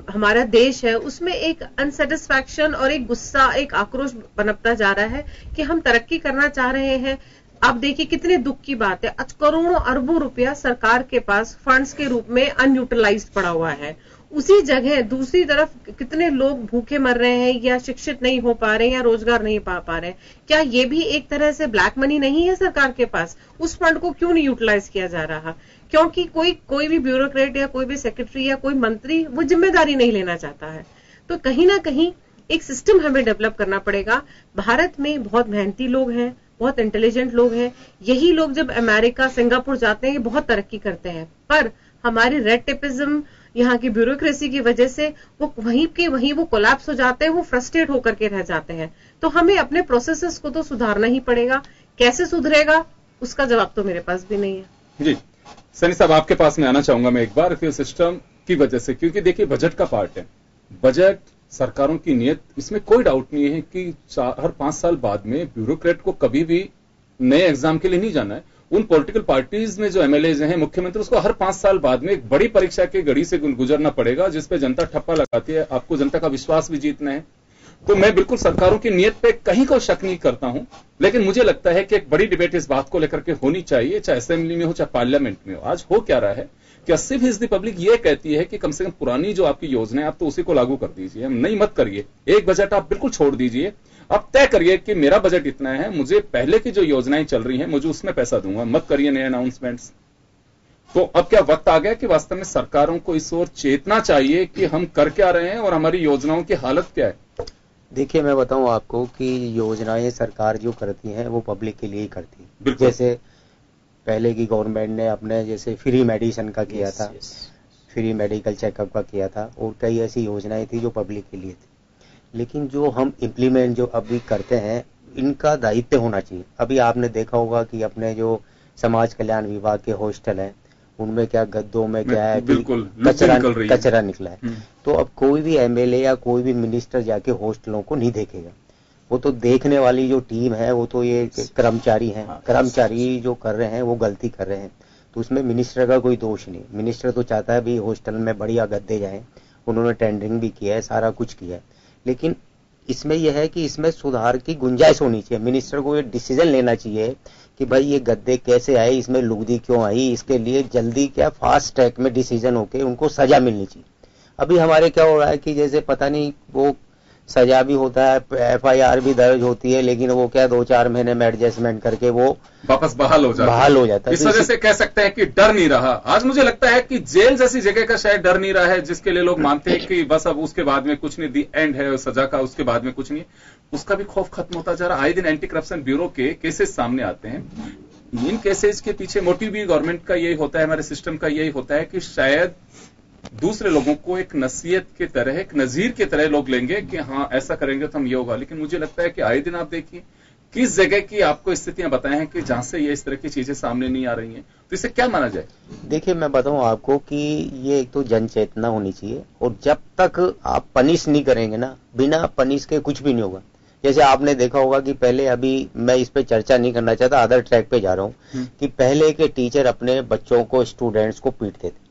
हमारा देश है उसमें एक अनसेटिस्फैक्शन और एक गुस्सा, एक आक्रोश पनपता जा रहा है कि हम तरक्की करना चाह रहे हैं, आप देखिए कितने दुख की बात है, आज करोड़ों अरबों रुपया सरकार के पास फंड्स के रूप में अनयूटिलाइज्ड पड़ा हुआ है। उसी जगह दूसरी तरफ कितने लोग भूखे मर रहे हैं या शिक्षित नहीं हो पा रहे हैं या रोजगार नहीं पा रहे हैं। क्या ये भी एक तरह से ब्लैक मनी नहीं है सरकार के पास? उस फंड को क्यों नहीं यूटिलाइज किया जा रहा? क्योंकि कोई भी ब्यूरोक्रेट या कोई भी सेक्रेटरी या कोई मंत्री वो जिम्मेदारी नहीं लेना चाहता है। तो कहीं ना कहीं एक सिस्टम हमें डेवलप करना पड़ेगा। भारत में बहुत मेहनती लोग हैं, बहुत इंटेलिजेंट लोग हैं। यही लोग जब अमेरिका, सिंगापुर जाते हैं ये बहुत तरक्की करते हैं, पर हमारी रेड टेपिज्म, यहाँ की ब्यूरोक्रेसी की वजह से वो वहीं के वहीं वो कोलैप्स हो जाते हैं, वो फ्रस्ट्रेट होकर के रह जाते हैं। तो हमें अपने प्रोसेसेस को तो सुधारना ही पड़ेगा। कैसे सुधरेगा उसका जवाब तो मेरे पास भी नहीं है। जी सैनी साहब, आपके पास में आना चाहूंगा मैं एक बार फिर सिस्टम की वजह से, क्योंकि देखिए बजट का पार्ट है, बजट सरकारों की नीयत, इसमें कोई डाउट नहीं है कि हर 5 साल बाद में ब्यूरोक्रेट को कभी भी नए एग्जाम के लिए नहीं जाना है। उन पॉलिटिकल पार्टीज में जो एमएलएज हैं, मुख्यमंत्री, उसको हर 5 साल बाद में एक बड़ी परीक्षा की घड़ी से गुजरना पड़ेगा, जिसपे जनता ठप्पा लगाती है। आपको जनता का विश्वास भी जीतना है। तो मैं बिल्कुल सरकारों की नीयत पे कहीं को शक नहीं करता हूं, लेकिन मुझे लगता है कि एक बड़ी डिबेट इस बात को लेकर के होनी चाहिए, चाहे असेंबली में हो चाहे पार्लियामेंट में हो। आज हो क्या रहा है कि 80% पब्लिक ये कहती है कि कम से कम पुरानी जो आपकी योजना है आप तो उसी को लागू कर दीजिए, हम नहीं मत करिए। एक बजट आप बिल्कुल छोड़ दीजिए, अब तय करिए कि मेरा बजट इतना है, मुझे पहले की जो योजनाएं चल रही हैं मुझे उसमें पैसा दूंगा, मत करिए नए अनाउंसमेंट्स। तो अब क्या वक्त आ गया कि वास्तव में सरकारों को इस ओर चेतना चाहिए कि हम कर क्या रहे हैं और हमारी योजनाओं की हालत क्या है? देखिए मैं बताऊं आपको कि योजनाएं सरकार जो करती हैं वो पब्लिक के लिए ही करती है। जैसे पहले की गवर्नमेंट ने अपने जैसे फ्री मेडिसिन का किया था, फ्री मेडिकल चेकअप का किया था, और कई ऐसी योजनाएं थी जो पब्लिक के लिए थी। लेकिन जो हम इम्प्लीमेंट जो अभी करते हैं इनका दायित्व होना चाहिए। अभी आपने देखा होगा कि अपने जो समाज कल्याण विभाग के हॉस्टल हैं उनमें क्या गद्दों में क्या है कचरा निकला है। तो अब कोई भी एमएलए या कोई भी मिनिस्टर जाके हॉस्टलों को नहीं देखेगा, वो तो देखने वाली जो टीम है वो तो ये कर्मचारी हैं। कर्मचारी जो कर रहे हैं वो गलती कर रहे हैं, तो उसमें मिनिस्टर का कोई दोष नहीं। मिनिस्टर तो चाहता है भी हॉस्टल में बढ़िया गद्दे जाएं, उन्होंने टेंडरिंग भी किया है, सारा कुछ किया है। लेकिन इसमें यह है कि इसमें सुधार की गुंजाइश होनी चाहिए। मिनिस्टर को ये डिसीजन लेना चाहिए कि भाई ये गद्दे कैसे आए, इसमें लुगदी क्यों आई, इसके लिए जल्दी क्या फास्ट ट्रैक में डिसीजन होके उनको सजा मिलनी चाहिए। अभी हमारे क्या हो रहा है कि जैसे पता नहीं वो सजा भी होता है, एफआईआर भी दर्ज होती है, लेकिन वो क्या 2-4 महीने में एडजस्टमेंट करके वो वापस बहाल हो जाता है। इस वजह से कह सकते हैं कि डर नहीं रहा। आज मुझे लगता है कि जेल जैसी जगह का शायद डर नहीं रहा है, जिसके लिए लोग मानते हैं कि बस अब उसके बाद में कुछ नहीं, दी एंड है सजा का, उसके बाद में कुछ नहीं, उसका भी खौफ खत्म होता जा रहा है। आए दिन एंटी करप्शन ब्यूरो के केसेस सामने आते हैं। इन केसेस के पीछे मोटिव भी गवर्नमेंट का यही होता है, हमारे सिस्टम का यही होता है कि शायद दूसरे लोगों को एक नसीहत की तरह, एक नजीर की तरह लोग लेंगे कि हाँ ऐसा करेंगे तो हम ये होगा। लेकिन मुझे लगता है कि आए दिन आप देखिए किस जगह की आपको स्थितियां बताए हैं कि जहां से ये इस तरह की चीजें सामने नहीं आ रही हैं। तो इसे क्या माना जाए? देखिए मैं बताऊं आपको कि ये एक तो जन चेतना होनी चाहिए, और जब तक आप पनिश नहीं करेंगे ना, बिना पनिश के कुछ भी नहीं होगा। जैसे आपने देखा होगा कि पहले, अभी मैं इस पे चर्चा नहीं करना चाहता, अदर ट्रैक पे जा रहा हूं, कि पहले के टीचर अपने बच्चों को, स्टूडेंट्स को पीटते थे,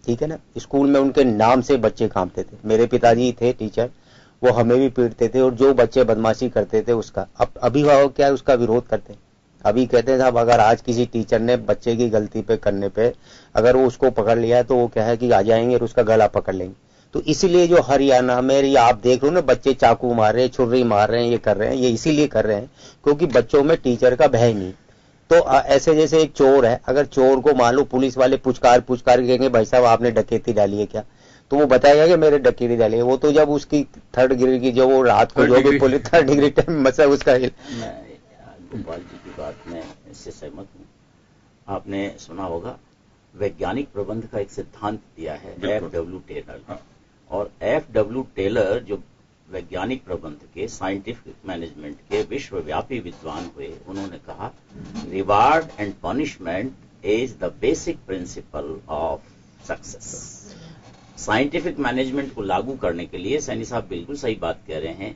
ठीक है ना, स्कूल में उनके नाम से बच्चे कांपते थे। मेरे पिताजी थे टीचर, वो हमें भी पीटते थे, और जो बच्चे बदमाशी करते थे उसका अभिभावक क्या है उसका विरोध करते हैं। अभी कहते हैं साहब अगर आज किसी टीचर ने बच्चे की गलती पे करने पे अगर वो उसको पकड़ लिया है तो वो क्या है कि आ जाएंगे और उसका गला पकड़ लेंगे। तो इसीलिए जो हरियाणा में आप देख लो ना, बच्चे चाकू मार रहे हैं, छुरी मार रहे हैं, ये कर रहे हैं, ये इसीलिए कर रहे हैं क्योंकि बच्चों में टीचर का भय नहीं। तो ऐसे जैसे एक चोर है, अगर चोर को मान लो पुलिस वाले पुचकार कहेंगे भाई साहब आपने डकैती डाली है क्या, तो वो बताएगा कि मेरे डकैती डाली है। वो तो जब उसकी 3rd डिग्री की जो वो रात को जो भी पुलिस 3rd डिग्री मतलब उसका। मैं गोपाल जी की बात में इससे सहमत हूँ। आपने सुना होगा वैज्ञानिक प्रबंध का एक सिद्धांत दिया है F.W. टेलर, और F.W. टेलर जो वैज्ञानिक प्रबंध के, साइंटिफिक मैनेजमेंट के विश्वव्यापी विद्वान हुए, उन्होंने कहा reward and punishment is the basic principle of success. Scientific management को लागू करने के लिए सैनी साहब बिल्कुल सही बात कह रहे हैं,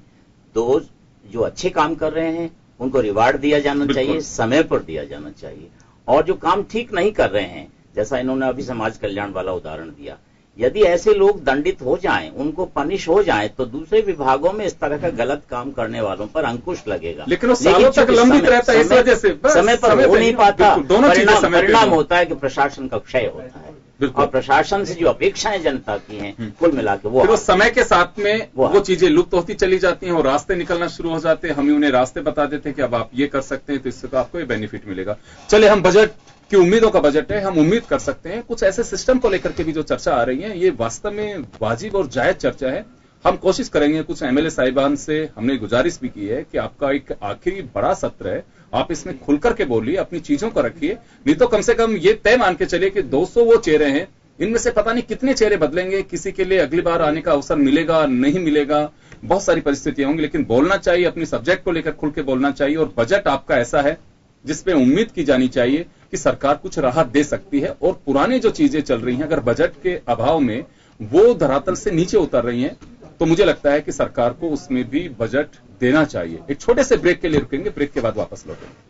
तो जो अच्छे काम कर रहे हैं उनको रिवार्ड दिया जाना चाहिए, समय पर दिया जाना चाहिए, और जो काम ठीक नहीं कर रहे हैं, जैसा इन्होंने अभी समाज कल्याण वाला उदाहरण दिया, यदि ऐसे लोग दंडित हो जाएं, उनको पनिश हो जाएं, तो दूसरे विभागों में इस तरह का गलत काम करने वालों पर अंकुश लगेगा। लेकिन वो सालों तक लंबित रहता है, इस वजह से समय पर हो नहीं पाता। दोनों चीजें परिणाम होता है कि प्रशासन का क्षय होता है, और प्रशासन से जो अपेक्षाएं जनता की हैं, कुल मिला के वो समय के साथ में वो चीजें लुप्त होती चली जाती हैं और रास्ते निकलना शुरू हो जाते हैं। हम ही उन्हें रास्ते बता देते हैं कि अब आप ये कर सकते हैं, तो इससे तो आपको ये बेनिफिट मिलेगा। चले, हम बजट की उम्मीदों का बजट है, हम उम्मीद कर सकते हैं कुछ ऐसे सिस्टम को लेकर के भी जो चर्चा आ रही है, ये वास्तव में वाजिब और जायज चर्चा है। हम कोशिश करेंगे, कुछ एमएलए साहिबान से हमने गुजारिश भी की है कि आपका एक आखिरी बड़ा सत्र है, आप इसमें खुलकर के बोलिए, अपनी चीजों को रखिए, नहीं तो कम से कम ये तय मान के चलिए कि 200 वो चेहरे हैं, इनमें से पता नहीं कितने चेहरे बदलेंगे, किसी के लिए अगली बार आने का अवसर मिलेगा नहीं मिलेगा, बहुत सारी परिस्थितियां होंगी, लेकिन बोलना चाहिए, अपनी सब्जेक्ट को लेकर खुल के बोलना चाहिए। और बजट आपका ऐसा है जिसपे उम्मीद की जानी चाहिए कि सरकार कुछ राहत दे सकती है, और पुरानी जो चीजें चल रही हैं, अगर बजट के अभाव में वो धरातल से नीचे उतर रही हैं, तो मुझे लगता है कि सरकार को उसमें भी बजट देना चाहिए। एक छोटे से ब्रेक के लिए रुकेंगे, ब्रेक के बाद वापस लौटेंगे।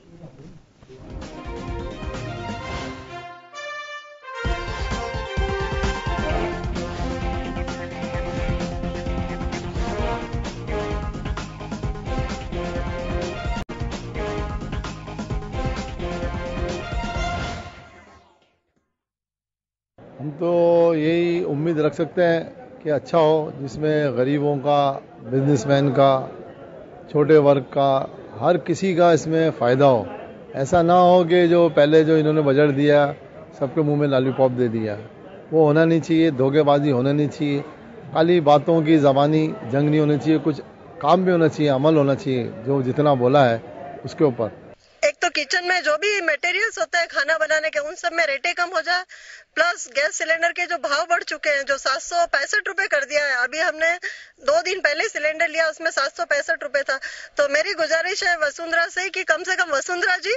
हम तो यही उम्मीद रख सकते हैं कि अच्छा हो, जिसमें गरीबों का, बिजनेसमैन का, छोटे वर्ग का, हर किसी का इसमें फ़ायदा हो। ऐसा ना हो कि जो पहले जो इन्होंने बजट दिया सबके मुंह में लॉलीपॉप दे दिया, वो होना नहीं चाहिए। धोखेबाजी होना नहीं चाहिए, खाली बातों की ज़बानी जंग नहीं होनी चाहिए, कुछ काम भी होना चाहिए, अमल होना चाहिए, जो जितना बोला है उसके ऊपर। एक तो किचन में जो भी मटेरियल्स होते हैं खाना बनाने के, उन सब में रेटें कम हो जाए, प्लस गैस सिलेंडर के जो भाव बढ़ चुके हैं, जो 765 रुपए कर दिया है। अभी हमने 2 दिन पहले सिलेंडर लिया, उसमें 765 रुपए था। तो मेरी गुजारिश है वसुंधरा से कि कम वसुंधरा जी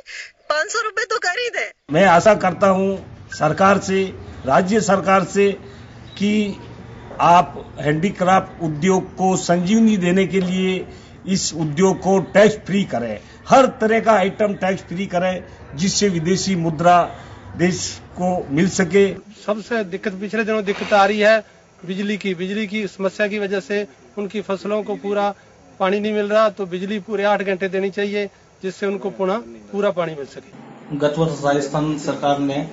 500 रुपए तो कर ही दे। मैं आशा करता हूं सरकार से, राज्य सरकार से, कि आप हैंडीक्राफ्ट उद्योग को संजीवनी देने के लिए इस उद्योग को टैक्स फ्री करें, हर तरह का आइटम टैक्स फ्री करें, जिससे विदेशी मुद्रा देश को मिल सके। सबसे दिक्कत पिछले दिनों दिक्कत आ रही है बिजली की समस्या की वजह से उनकी फसलों को पूरा पानी नहीं मिल रहा, तो बिजली पूरे 8 घंटे देनी चाहिए, जिससे उनको पुनः पूरा पानी मिल सके। गत वर्ष राजस्थान सरकार ने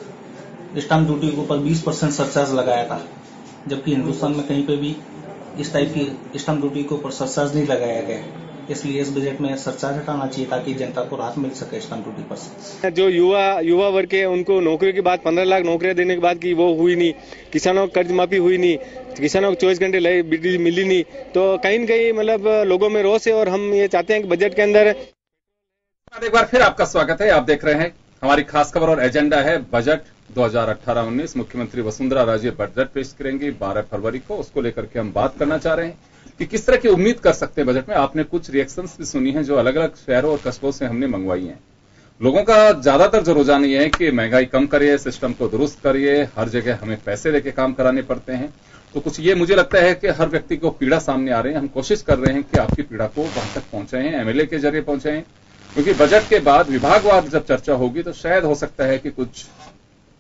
स्टाम्प ड्यूटी के ऊपर 20% सरचार्ज लगाया था, जबकि हिंदुस्तान में कहीं पे भी इस टाइप की स्टाम्प ड्यूटी के ऊपर सरचार्ज नहीं लगाया गया। इसलिए इस बजट में सरचार्ज हटाना चाहिए ताकि जनता को राहत मिल सके स्टाम्प ड्यूटी पर। जो युवा वर्ग है उनको नौकरी के बाद 15 लाख नौकरियां देने के बाद की वो हुई नहीं, किसानों को कर्ज माफी हुई नहीं, किसानों को 24 घंटे बिजली मिली नहीं, तो कहीं न कहीं मतलब लोगों में रोष है। और हम ये चाहते हैं कि बजट के अंदर एक बार फिर आपका स्वागत है। आप देख रहे हैं हमारी खास खबर और एजेंडा है बजट 2018-19। मुख्यमंत्री वसुंधरा राजे बजट पेश करेंगी 12 फरवरी को। उसको लेकर के हम बात करना चाह रहे हैं कि किस तरह की उम्मीद कर सकते हैं बजट में। आपने कुछ रिएक्शंस भी सुनी हैं जो अलग अलग शहरों और कस्बों से हमने मंगवाई हैं। लोगों का ज्यादातर जो रुझान ये है कि महंगाई कम करिए, सिस्टम को दुरुस्त करिए, हर जगह हमें पैसे देके काम कराने पड़ते हैं। तो कुछ ये मुझे लगता है कि हर व्यक्ति को पीड़ा सामने आ रही है। हम कोशिश कर रहे हैं कि आपकी पीड़ा को वहां तक पहुंचाएं, एमएलए के जरिए पहुंचाएं, क्योंकि बजट के बाद विभागवार जब चर्चा होगी तो शायद हो सकता है कि कुछ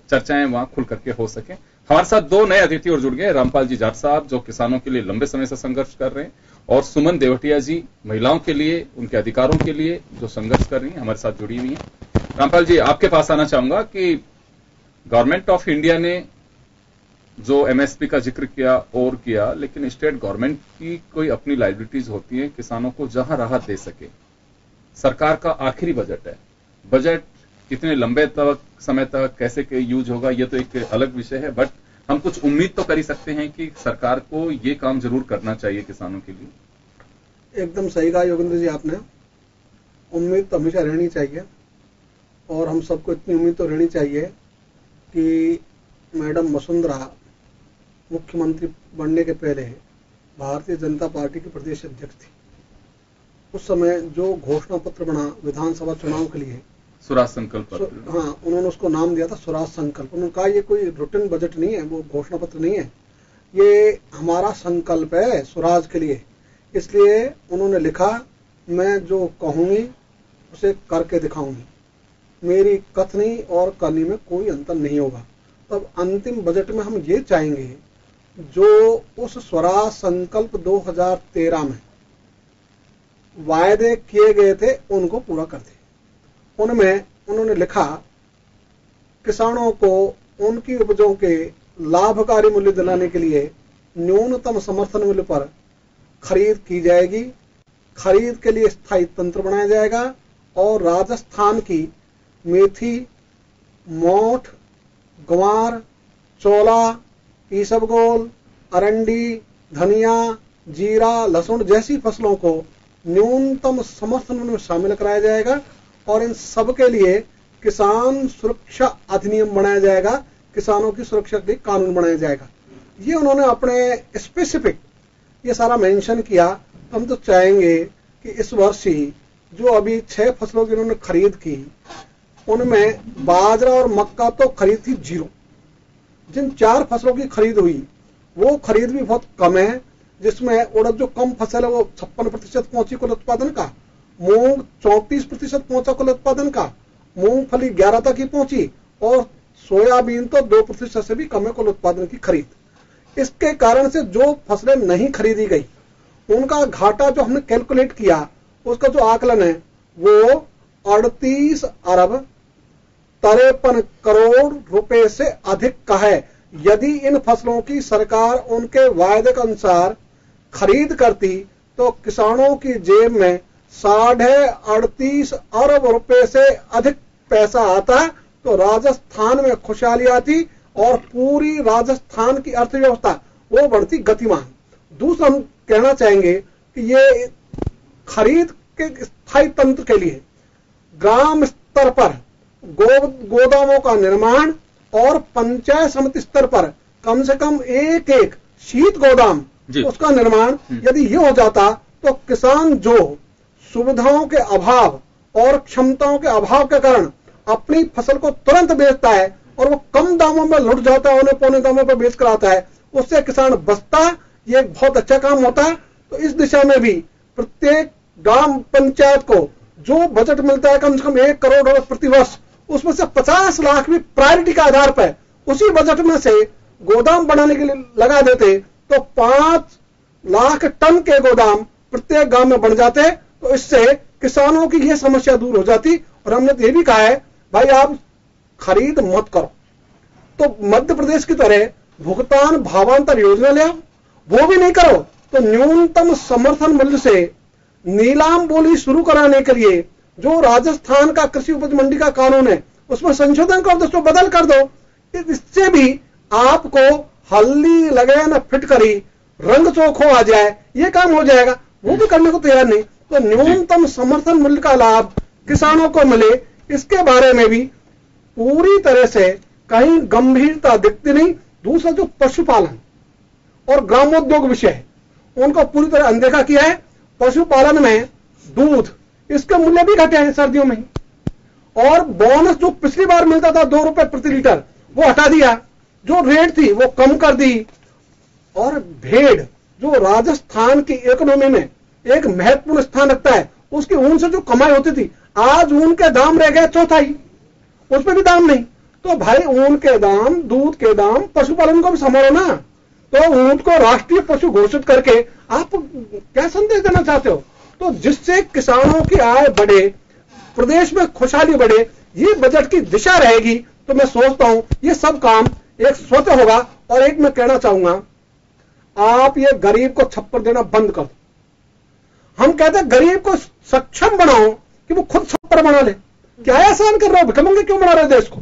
चर्चाएं वहां खुल करके हो सके। हमारे साथ 2 नए अतिथि और जुड़ गए, रामपाल जी जाट साहब जो किसानों के लिए लंबे समय से संघर्ष कर रहे हैं, और सुमन देवटिया जी महिलाओं के लिए, उनके अधिकारों के लिए जो संघर्ष कर रही हैं, हमारे साथ जुड़ी हुई हैं। रामपाल जी, आपके पास आना चाहूंगा कि गवर्नमेंट ऑफ इंडिया ने जो एमएसपी का जिक्र किया और किया, लेकिन स्टेट गवर्नमेंट की कोई अपनी लायबिलिटीज होती है किसानों को जहां राहत दे सके। सरकार का आखिरी बजट है, बजट कितने लंबे समय तक कैसे यूज होगा ये तो एक अलग विषय है, बट हम कुछ उम्मीद तो कर ही सकते हैं कि सरकार को ये काम जरूर करना चाहिए किसानों के लिए। एकदम सही कहा योगेंद्र जी आपने, उम्मीद तो हमेशा रहनी चाहिए, और हम सबको इतनी उम्मीद तो रहनी चाहिए कि मैडम वसुंधरा मुख्यमंत्री बनने के पहले भारतीय जनता पार्टी की प्रदेश अध्यक्ष थी। उस समय जो घोषणा पत्र बना विधानसभा चुनाव के लिए, स्वराज संकल्प पत्र, हाँ, उन्होंने उसको नाम दिया था स्वराज संकल्प। उन्होंने कहा ये कोई रूटीन बजट नहीं है, वो घोषणा पत्र नहीं है, ये हमारा संकल्प है स्वराज के लिए। इसलिए उन्होंने लिखा, मैं जो कहूंगी उसे करके दिखाऊंगी, मेरी कथनी और करनी में कोई अंतर नहीं होगा। तब अंतिम बजट में हम ये चाहेंगे जो उस स्वराज संकल्प 2013 में वायदे किए गए थे उनको पूरा कर दे। उनमें उन्होंने लिखा किसानों को उनकी उपजों के लाभकारी मूल्य दिलाने के लिए न्यूनतम समर्थन मूल्य पर खरीद की जाएगी, खरीद के लिए स्थायी तंत्र बनाया जाएगा और राजस्थान की मेथी, मोठ, ग्वार, चोला, ईसबगोल, अरंडी, धनिया, जीरा, लहसुन जैसी फसलों को न्यूनतम समर्थन मूल्य में शामिल कराया जाएगा और इन सब के लिए किसान सुरक्षा अधिनियम बनाया जाएगा, किसानों की सुरक्षा के लिए कानून बनाया जाएगा। ये उन्होंने अपने स्पेसिफिक ये सारा मेंशन किया। हम तो चाहेंगे कि इस वर्ष ही जो अभी 6 फसलों की उन्होंने खरीद की, उनमें बाजरा और मक्का तो खरीद थी 0। जिन 4 फसलों की खरीद हुई वो खरीद भी बहुत कम है, जिसमें उड़द जो कम फसल है वो 56% पहुंची कुल उत्पादन का, मूंग 34% पहुंचा कुल उत्पादन का, मूंगफली 11 तक ही पहुंची और सोयाबीन तो 2% से भी कम है कुल उत्पादन की खरीद। इसके कारण से जो फसलें नहीं खरीदी गई उनका घाटा जो हमने कैलकुलेट किया, उसका जो आकलन है वो 38 अरब 53 करोड़ रुपए से अधिक का है। यदि इन फसलों की सरकार उनके वायदे के अनुसार खरीद करती तो किसानों की जेब में 38.5 अरब रुपए से अधिक पैसा आता, तो राजस्थान में खुशहाली आती और पूरी राजस्थान की अर्थव्यवस्था वो बढ़ती गतिमान। दूसरा हम कहना चाहेंगे कि ये खरीद के स्थायी तंत्र के लिए ग्राम स्तर पर गोदामों का निर्माण और पंचायत समिति स्तर पर कम से कम एक शीत गोदाम उसका निर्माण यदि ये हो जाता तो किसान जो सुविधाओं के अभाव और क्षमताओं के अभाव के कारण अपनी फसल को तुरंत बेचता है और वो कम दामों में लुट जाता है, उन्हें पौने दामों पर बेच कर आता है, उससे किसान बचता। ये एक बहुत अच्छा काम होता है। तो इस दिशा में भी प्रत्येक ग्राम पंचायत को जो बजट मिलता है कम से कम 1 करोड़ रुपए प्रति वर्ष, उसमें से 50 लाख भी प्रायोरिटी के आधार पर उसी बजट में से गोदाम बनाने के लिए लगा देते तो 5 लाख टन के गोदाम प्रत्येक गांव में बन जाते। तो इससे किसानों की यह समस्या दूर हो जाती। और हमने तो ये भी कहा है भाई आप खरीद मत करो, तो मध्य प्रदेश की तरह भुगतान भावांतर योजना ले आओ, वो भी नहीं करो तो न्यूनतम समर्थन मूल्य से नीलाम बोली शुरू कराने के लिए जो राजस्थान का कृषि उपज मंडी का कानून है उसमें संशोधन कर दो, उसको बदल कर दो। इससे भी आपको हल्दी लगे न फिटकरी रंग चोखो आ जाए, ये काम हो जाएगा। वो भी करने को तैयार नहीं। तो न्यूनतम समर्थन मूल्य का लाभ किसानों को मिले, इसके बारे में भी पूरी तरह से कहीं गंभीरता दिखती नहीं। दूसरा जो पशुपालन और ग्रामोद्योग विषय है उनको पूरी तरह अनदेखा किया है। पशुपालन में दूध इसके मूल्य भी घटे हैं सर्दियों में, और बोनस जो पिछली बार मिलता था 2 रुपए प्रति लीटर वो हटा दिया, जो रेट थी वो कम कर दी। और भेड़ जो राजस्थान की इकोनॉमी में एक महत्वपूर्ण स्थान रखता है, उसकी ऊन से जो कमाई होती थी आज ऊन के दाम रह गए चौथाई, उसमें भी दाम नहीं। तो भाई ऊन के दाम, दूध के दाम, पशुपालन को भी संभालो ना। तो ऊंट को राष्ट्रीय पशु घोषित करके आप क्या संदेश देना चाहते हो? तो जिससे किसानों की आय बढ़े, प्रदेश में खुशहाली बढ़े, ये बजट की दिशा रहेगी। तो मैं सोचता हूं ये सब काम एक स्वतः होगा। और एक मैं कहना चाहूंगा, आप ये गरीब को छप्पर देना बंद कर दो। हम कहते हैं गरीब को सक्षम बनाओ कि वो खुद छप्पर बना ले। क्या आसान कर रहे हो? भिखमंगे क्यों बना रहे हो देश को?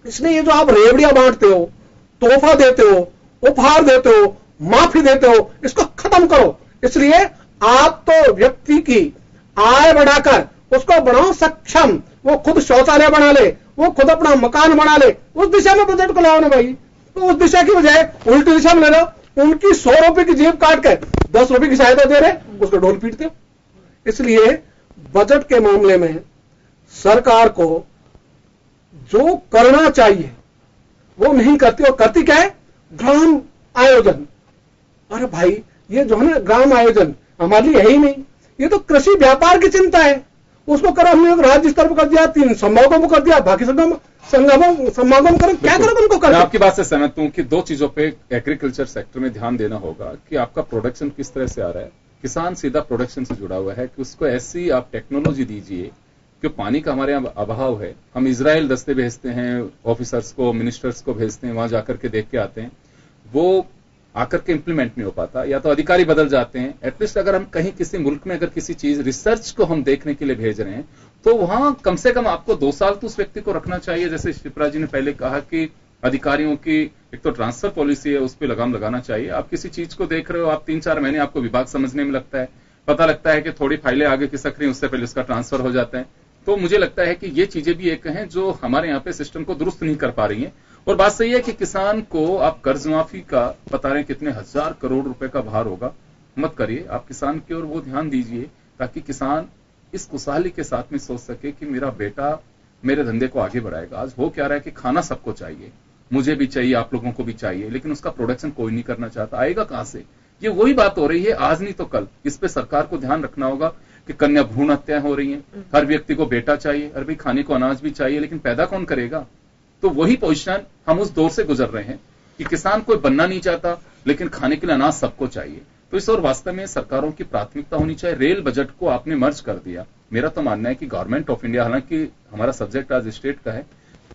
इसलिए ये जो आप रेवड़ियां बांटते हो, तोहफा देते हो, उपहार देते हो, माफी देते हो, इसको खत्म करो। इसलिए आप तो व्यक्ति की आय बढ़ाकर उसको बनाओ सक्षम, वो खुद शौचालय बना ले, वो खुद अपना मकान बना ले। उस दिशा में बजट को लाओ ना भाई। तो उस दिशा की बजाय उल्टी दिशा में ले लो। उनकी 100 रुपए की जेब काट कर 10 रुपए की सहायता दे रहे, उसको ढोल पीटते हो। इसलिए बजट के मामले में सरकार को जो करना चाहिए वो नहीं करती। और करती क्या है? ग्राम आयोजन। अरे भाई ये जो है ना ग्राम आयोजन हमारे लिए है ही नहीं। ये तो कृषि व्यापार की चिंता है। उसको करो, हमने राज्य स्तर पर कर दिया, 3 संभागों को कर दिया, बाकी संभागों में करें, क्या करोगे उनको कर? मैं आपकी बात से सहमत हूं कि 2 चीजों पे एग्रीकल्चर सेक्टर में ध्यान देना होगा कि आपका प्रोडक्शन किस तरह से आ रहा है। किसान सीधा प्रोडक्शन से जुड़ा हुआ है कि उसको ऐसी आप टेक्नोलॉजी दीजिए कि पानी का हमारे यहाँ अभाव है। हम इजराइल दस्ते भेजते हैं, ऑफिसर्स को, मिनिस्टर्स को भेजते हैं, वहां जाकर के देख के आते हैं, वो आकर के इंप्लीमेंट नहीं हो पाता, या तो अधिकारी बदल जाते हैं। एटलीस्ट अगर हम कहीं किसी मुल्क में अगर किसी चीज रिसर्च को हम देखने के लिए भेज रहे हैं तो वहां कम से कम आपको 2 साल तो उस व्यक्ति को रखना चाहिए। जैसे शिप्रा जी ने पहले कहा कि अधिकारियों की एक तो ट्रांसफर पॉलिसी है, उस पर लगाम लगाना चाहिए। आप किसी चीज को देख रहे हो, आप 3-4 महीने आपको विभाग समझने में लगता है, पता लगता है कि थोड़ी फाइलें आगे खिसक रही हैं, उससे पहले उसका ट्रांसफर हो जाता है। तो मुझे लगता है कि ये चीजें भी एक हैं जो हमारे यहाँ पे सिस्टम को दुरुस्त नहीं कर पा रही हैं। और बात सही है कि किसान को आप कर्ज माफी का बता रहे हैं कितने 1000 करोड़ रुपए का भार होगा, मत करिए। आप किसान की ओर वो ध्यान दीजिए ताकि किसान इस खुशहाली के साथ में सोच सके कि मेरा बेटा मेरे धंधे को आगे बढ़ाएगा। आज हो क्या रहा है कि खाना सबको चाहिए, मुझे भी चाहिए, आप लोगों को भी चाहिए, लेकिन उसका प्रोडक्शन कोई नहीं करना चाहता। आएगा कहां से? ये वही बात हो रही है, आज नहीं तो कल। इस पे सरकार को ध्यान रखना होगा कि कन्या भ्रूण हत्या हो रही है, हर व्यक्ति को बेटा चाहिए, अरे भाई खाने को अनाज भी चाहिए, लेकिन पैदा कौन करेगा? तो वही पोजीशन हम उस दौर से गुजर रहे हैं कि किसान कोई बनना नहीं चाहता, लेकिन खाने के लिए अनाज सबको चाहिए। तो इस और वास्तव में सरकारों की प्राथमिकता होनी चाहिए। रेल बजट को आपने मर्ज कर दिया। मेरा तो मानना है कि गवर्नमेंट ऑफ इंडिया, हालांकि हमारा सब्जेक्ट आज स्टेट का है,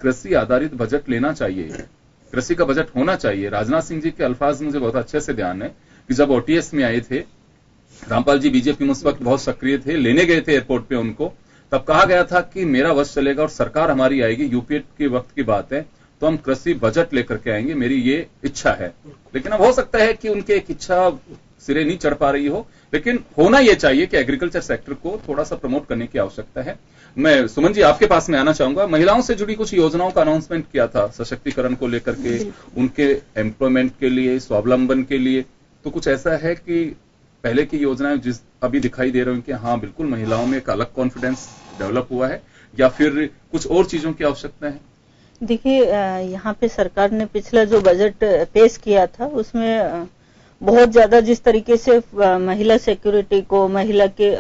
कृषि आधारित बजट लेना चाहिए, कृषि का बजट होना चाहिए। राजनाथ सिंह जी के अल्फाज मुझे बहुत अच्छे से ध्यान है कि जब ओटीएस में आए थे, रामपाल जी बीजेपी में उस वक्त बहुत सक्रिय थे, लेने गए थे एयरपोर्ट पे उनको, तब कहा गया था कि मेरा वश चलेगा और सरकार हमारी आएगी, यूपीए के वक्त की बात है, तो हम कृषि बजट लेकर के आएंगे, मेरी ये इच्छा है। लेकिन अब हो सकता है कि उनकी एक इच्छा सिरे नहीं चढ़ पा रही हो, लेकिन होना यह चाहिए कि एग्रीकल्चर सेक्टर को थोड़ा सा प्रमोट करने की आवश्यकता है। मैं सुमन जी आपके पास में आना चाहूंगा। महिलाओं से जुड़ी कुछ योजनाओं का अनाउंसमेंट किया था सशक्तिकरण को लेकर के, उनके एम्प्लॉयमेंट के लिए, स्वावलंबन के लिए। तो कुछ ऐसा है कि पहले की योजनाएं जिस अभी दिखाई दे रही हैं कि हाँ बिल्कुल महिलाओं में एक अलग कॉन्फिडेंस डेवलप हुआ है, या फिर कुछ और चीजों की आवश्यकता है? देखिए, यहाँ पे सरकार ने पिछला जो बजट पेश किया था उसमें बहुत ज्यादा जिस तरीके से महिला सिक्योरिटी को, महिला के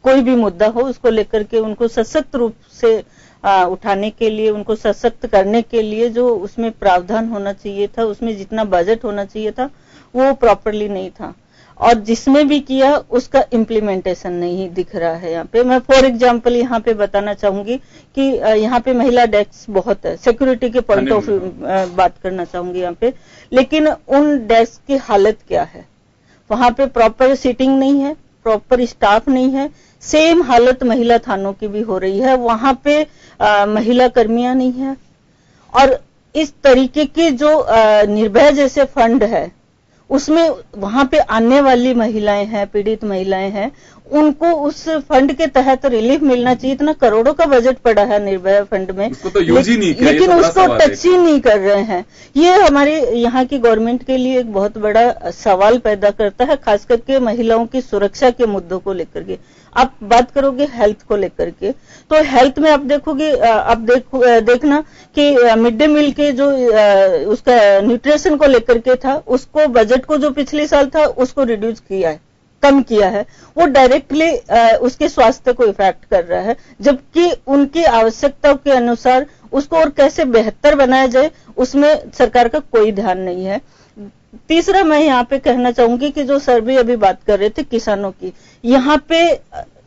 कोई भी मुद्दा हो उसको लेकर के उनको सशक्त रूप से उठाने के लिए, उनको सशक्त करने के लिए जो उसमें प्रावधान होना चाहिए था, उसमें जितना बजट होना चाहिए था वो प्रॉपरली नहीं था, और जिसमें भी किया उसका इम्प्लीमेंटेशन नहीं दिख रहा है। यहाँ पे मैं फॉर एग्जांपल यहाँ पे बताना चाहूंगी कि यहाँ पे महिला डेस्क बहुत है, सिक्योरिटी के पॉइंट ऑफ बात करना चाहूंगी यहाँ पे, लेकिन उन डेस्क की हालत क्या है? वहां पे प्रॉपर सीटिंग नहीं है, प्रॉपर स्टाफ नहीं है। सेम हालत महिला थानों की भी हो रही है, वहां पे महिला कर्मियां नहीं है। और इस तरीके के जो निर्भया जैसे फंड है उसमें वहां पे आने वाली महिलाएं हैं, पीड़ित महिलाएं हैं, उनको उस फंड के तहत रिलीफ मिलना चाहिए। इतना करोड़ों का बजट पड़ा है निर्भया फंड में, तो यूज ही नहीं किया, लेकिन उसको टच ही नहीं कर रहे हैं। ये हमारे यहाँ की गवर्नमेंट के लिए एक बहुत बड़ा सवाल पैदा करता है, खास करके महिलाओं की सुरक्षा के मुद्दों को लेकर के। आप बात करोगे हेल्थ को लेकर के, तो हेल्थ में आप देखोगे, आप देखना कि मिड डे मील के जो उसका न्यूट्रिशन को लेकर के था, उसको बजट को जो पिछले साल था उसको रिड्यूस किया है, कम किया है। वो डायरेक्टली उसके स्वास्थ्य को इफेक्ट कर रहा है, जबकि उनकी आवश्यकताओं के अनुसार उसको और कैसे बेहतर बनाया जाए उसमें सरकार का कोई ध्यान नहीं है। तीसरा मैं यहाँ पे कहना चाहूंगी कि जो सर भी अभी बात कर रहे थे किसानों की, यहाँ पे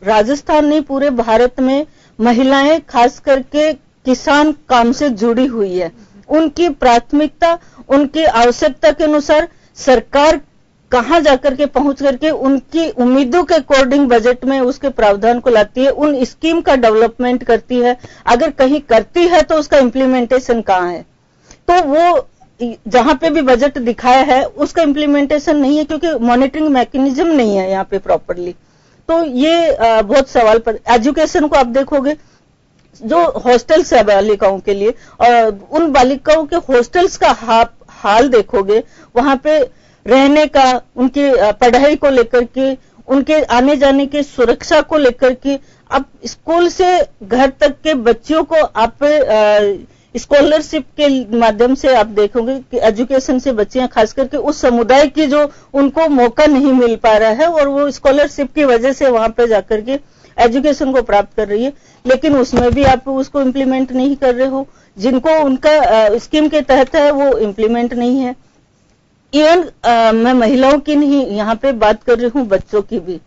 राजस्थान नहीं पूरे भारत में महिलाएं खास करके किसान काम से जुड़ी हुई है। उनकी प्राथमिकता, उनकी आवश्यकता के अनुसार सरकार कहां जाकर के पहुंच करके उनकी उम्मीदों के अकॉर्डिंग बजट में उसके प्रावधान को लाती है, उन स्कीम का डेवलपमेंट करती है। अगर कहीं करती है तो उसका इम्प्लीमेंटेशन कहां है? तो वो जहां पे भी बजट दिखाया है उसका इम्प्लीमेंटेशन नहीं है, क्योंकि मॉनिटरिंग मैकेनिज्म नहीं है यहाँ पे प्रॉपरली। तो ये बहुत सवाल पर। एजुकेशन को आप देखोगे, जो हॉस्टल्स है बालिकाओं के लिए, और उन बालिकाओं के हॉस्टल्स का हाल देखोगे, वहां पे रहने का, उनकी पढ़ाई को लेकर के, उनके आने जाने की सुरक्षा को लेकर के, अब स्कूल से घर तक के बच्चों को आप स्कॉलरशिप के माध्यम से आप देखोगे कि एजुकेशन से बच्चियां, खास करके उस समुदाय की जो उनको मौका नहीं मिल पा रहा है, और वो स्कॉलरशिप की वजह से वहां पे जाकर के एजुकेशन को प्राप्त कर रही है, लेकिन उसमें भी आप उसको इम्प्लीमेंट नहीं कर रहे हो। जिनको उनका स्कीम के तहत है वो इम्प्लीमेंट नहीं है। इवन मैं महिलाओं की नहीं यहाँ पे बात कर रही हूँ, बच्चों की भी।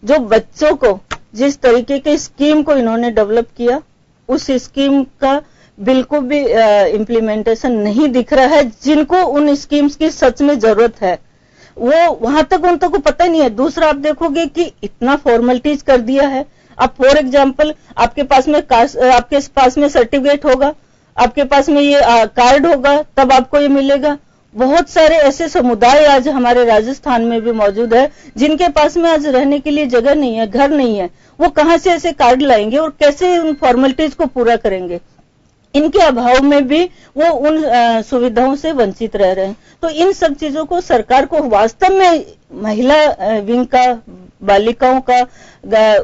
जो बच्चों को जिस तरीके के स्कीम को इन्होंने डेवलप किया, उस स्कीम का बिल्कुल भी इम्प्लीमेंटेशन नहीं दिख रहा है। जिनको उन स्कीम्स की सच में जरूरत है वो वहां तक उन तक को पता ही नहीं है। दूसरा, आप देखोगे कि इतना फॉर्मेलिटीज कर दिया है। अब फॉर एग्जांपल आपके पास में सर्टिफिकेट होगा, आपके पास में ये कार्ड होगा, तब आपको ये मिलेगा। बहुत सारे ऐसे समुदाय आज हमारे राजस्थान में भी मौजूद है जिनके पास में आज रहने के लिए जगह नहीं है, घर नहीं है। वो कहां से ऐसे कार्ड लाएंगे और कैसे उन फॉर्मेलिटीज को पूरा करेंगे? इनके अभाव में भी वो उन सुविधाओं से वंचित रह रहे हैं। तो इन सब चीजों को सरकार को वास्तव में महिला विंग का, बालिकाओं का,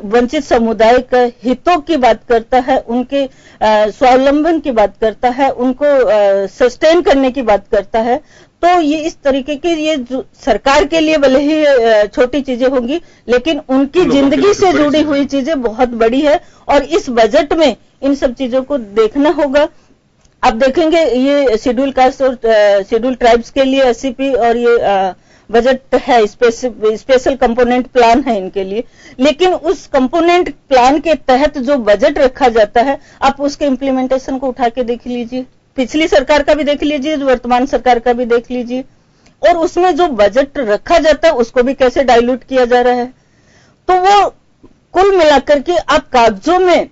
वंचित समुदाय का हितों की बात करता है, उनके स्वावलंबन की बात करता है, उनको सस्टेन करने की बात करता है। तो ये इस तरीके की ये सरकार के लिए भले ही छोटी चीजें होंगी, लेकिन उनकी जिंदगी से जुड़ी हुई चीजें बहुत बड़ी है। और इस बजट में इन सब चीजों को देखना होगा। आप देखेंगे ये शेड्यूल कास्ट और शेड्यूल ट्राइब्स के लिए एससीपी और ये बजट है, स्पेशल कंपोनेंट प्लान है इनके लिए, लेकिन उस कंपोनेंट प्लान के तहत जो बजट रखा जाता है, आप उसके इम्प्लीमेंटेशन को उठा के देख लीजिए। पिछली सरकार का भी देख लीजिए, वर्तमान सरकार का भी देख लीजिए, और उसमें जो बजट रखा जाता है उसको भी कैसे डाइल्यूट किया जा रहा है। तो वो कुल मिलाकर के आप कागजों में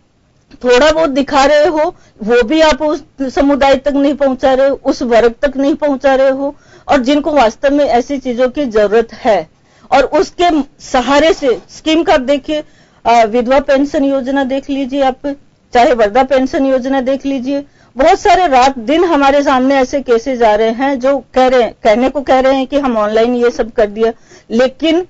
थोड़ा बहुत दिखा रहे हो, वो भी आप उस समुदाय तक नहीं पहुंचा रहे हो, उस वर्ग तक नहीं पहुंचा रहे हो, और जिनको वास्तव में ऐसी चीजों की जरूरत है। और उसके सहारे से स्कीम का आप देखिए, विधवा पेंशन योजना देख लीजिए, आप चाहे वृद्धा पेंशन योजना देख लीजिए। बहुत सारे रात दिन हमारे सामने ऐसे केसेस आ रहे हैं जो कहने को कह रहे हैं कि हम ऑनलाइन ये सब कर दिया, लेकिन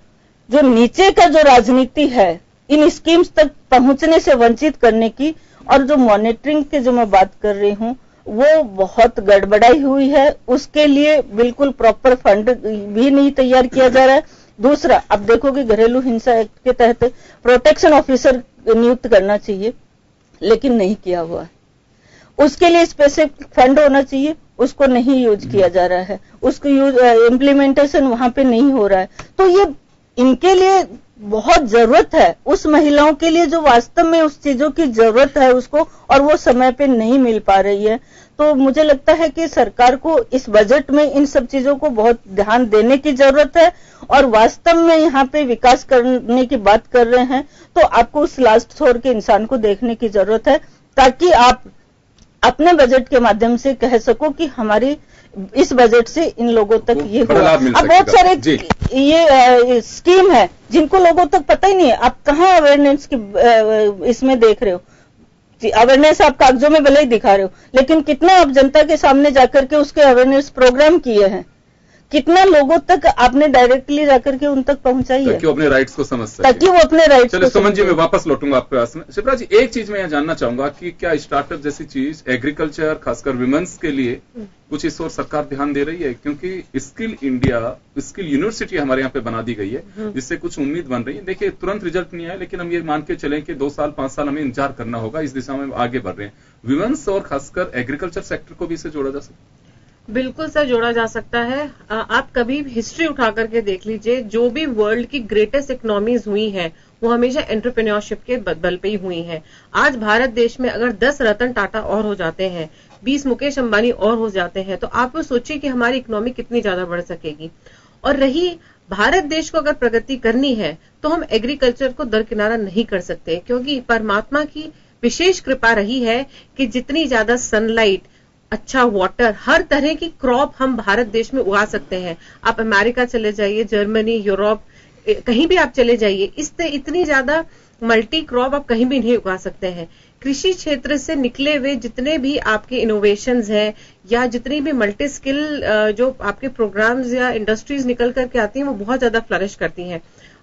जो नीचे का जो राजनीति है इन स्कीम्स तक पहुंचने से वंचित करने की, और जो मॉनिटरिंग की जो मैं बात कर रही हूं, वो बहुत गड़बड़ाई हुई है। उसके लिए बिल्कुल प्रॉपर फंड भी नहीं तैयार किया जा रहा है। दूसरा, आप देखोगे घरेलू हिंसा एक्ट के तहत प्रोटेक्शन ऑफिसर नियुक्त करना चाहिए, लेकिन नहीं किया हुआ है। उसके लिए स्पेसिफिक फंड होना चाहिए, उसको नहीं यूज किया जा रहा है, उसको इम्प्लीमेंटेशन वहां पे नहीं हो रहा है। तो ये इनके लिए बहुत जरूरत है, उस महिलाओं के लिए जो वास्तव में उस चीजों की जरूरत है उसको, और वो समय पे नहीं मिल पा रही है। तो मुझे लगता है कि सरकार को इस बजट में इन सब चीजों को बहुत ध्यान देने की जरूरत है। और वास्तव में यहाँ पे विकास करने की बात कर रहे हैं तो आपको उस लास्ट छोर के इंसान को देखने की जरूरत है, ताकि आप अपने बजट के माध्यम से कह सको कि हमारी इस बजट से इन लोगों तक ये हुआ। अब बहुत सारे ये स्कीम है जिनको लोगों तक पता ही नहीं है। आप कहाँ अवेयरनेस की इसमें देख रहे हो? अवेयरनेस आप कागजों में भले ही दिखा रहे हो, लेकिन कितना आप जनता के सामने जाकर के उसके अवेयरनेस प्रोग्राम किए हैं, कितना लोगों तक आपने डायरेक्टली जाकर के उन तक पहुंचाई है, ताकि वो अपने राइट्स को समझ सके, ताकि वो अपने राइट्स को। सुमन जी, मैं वापस लौटूंगा आपके पास में। शिप्रा जी, एक चीज मैं यहाँ जानना चाहूंगा कि क्या स्टार्टअप जैसी चीज एग्रीकल्चर, खासकर विमेंस के लिए कुछ इस ओर सरकार ध्यान दे रही है? क्योंकि स्किल इंडिया, स्किल यूनिवर्सिटी हमारे यहाँ पे बना दी गई है, जिससे कुछ उम्मीद बन रही है। देखिए, तुरंत रिजल्ट नहीं आया, लेकिन हम ये मान के चलें कि 2 साल 5 साल हमें इंतजार करना होगा। इस दिशा में आगे बढ़ रहे हैं। विमेंस और खासकर एग्रीकल्चर सेक्टर को भी इससे जोड़ा जा सकता है? बिल्कुल सर, जोड़ा जा सकता है। आप कभी भी हिस्ट्री उठा करके देख लीजिए, जो भी वर्ल्ड की ग्रेटेस्ट इकोनॉमीज हुई हैं वो हमेशा एंटरप्रेन्योरशिप के बल पे ही हुई हैं। आज भारत देश में अगर 10 रतन टाटा और हो जाते हैं, 20 मुकेश अंबानी और हो जाते हैं, तो आप सोचिए कि हमारी इकोनॉमी कितनी ज्यादा बढ़ सकेगी। और रही भारत देश को अगर प्रगति करनी है तो हम एग्रीकल्चर को दरकिनारा नहीं कर सकते, क्योंकि परमात्मा की विशेष कृपा रही है कि जितनी ज्यादा सनलाइट, अच्छा वाटर, हर तरह की क्रॉप हम भारत देश में उगा सकते हैं। आप अमेरिका चले जाइए, जर्मनी, यूरोप, कहीं भी आप चले जाइए, इतनी ज्यादा मल्टी क्रॉप आप कहीं भी नहीं उगा सकते हैं। कृषि क्षेत्र से निकले हुए जितने भी आपके इनोवेशंस हैं या जितनी भी मल्टी स्किल जो आपके प्रोग्राम्स या इंडस्ट्रीज निकल करके आती हैं, वो बहुत ज्यादा फ्लरिश करती हैं।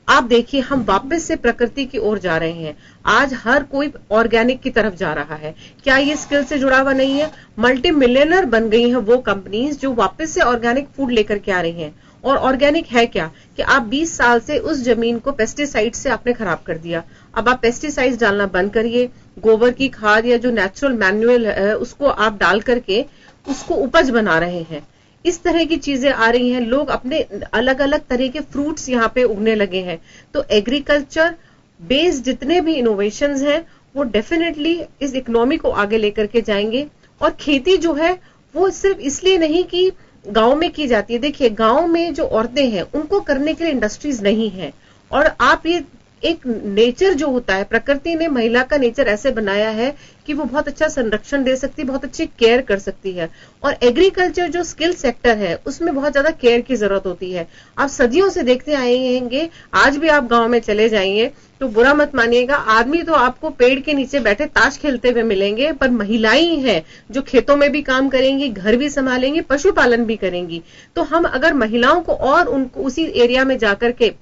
आप देखिए, हम वापस से प्रकृति की ओर जा रहे हैं। आज हर कोई ऑर्गेनिक की तरफ जा रहा है। क्या ये स्किल से जुड़ा हुआ नहीं है? मल्टी मिलियनर बन गई हैं वो कंपनीज जो वापस से ऑर्गेनिक फूड लेकर के आ रही हैं। और ऑर्गेनिक है क्या कि आप 20 साल से उस जमीन को पेस्टिसाइड से आपने खराब कर दिया, अब आप पेस्टिसाइड्स डालना बंद करिए, गोबर की खाद या जो नेचुरल मैन्युअल है उसको आप डाल करके उसको उपज बना रहे हैं। इस तरह की चीजें आ रही हैं, लोग अपने अलग अलग तरह के फ्रूट्स यहाँ पे उगने लगे हैं। तो एग्रीकल्चर बेस्ड जितने भी इनोवेशंस हैं वो डेफिनेटली इस इकोनॉमी को आगे लेकर के जाएंगे। और खेती जो है वो सिर्फ इसलिए नहीं कि गांव में की जाती है। देखिए गांव में जो औरतें हैं उनको करने के लिए इंडस्ट्रीज नहीं है, और आप ये एक नेचर जो होता है, प्रकृति ने महिला का नेचर ऐसे बनाया है कि वो बहुत अच्छा संरक्षण दे सकती है, बहुत अच्छी केयर कर सकती है। और एग्रीकल्चर जो स्किल सेक्टर है उसमें बहुत ज्यादा केयर की जरूरत होती है। आप सदियों से देखते आएंगे, आज भी आप गांव में चले जाइए तो बुरा मत मानिएगा, आदमी तो आपको पेड़ के नीचे बैठे ताश खेलते हुए मिलेंगे, पर महिलाएं ही हैं जो खेतों में भी काम करेंगी, घर भी संभालेंगी, पशुपालन भी करेंगी। तो हम अगर महिलाओं को और उनको उसी एरिया में जाकर के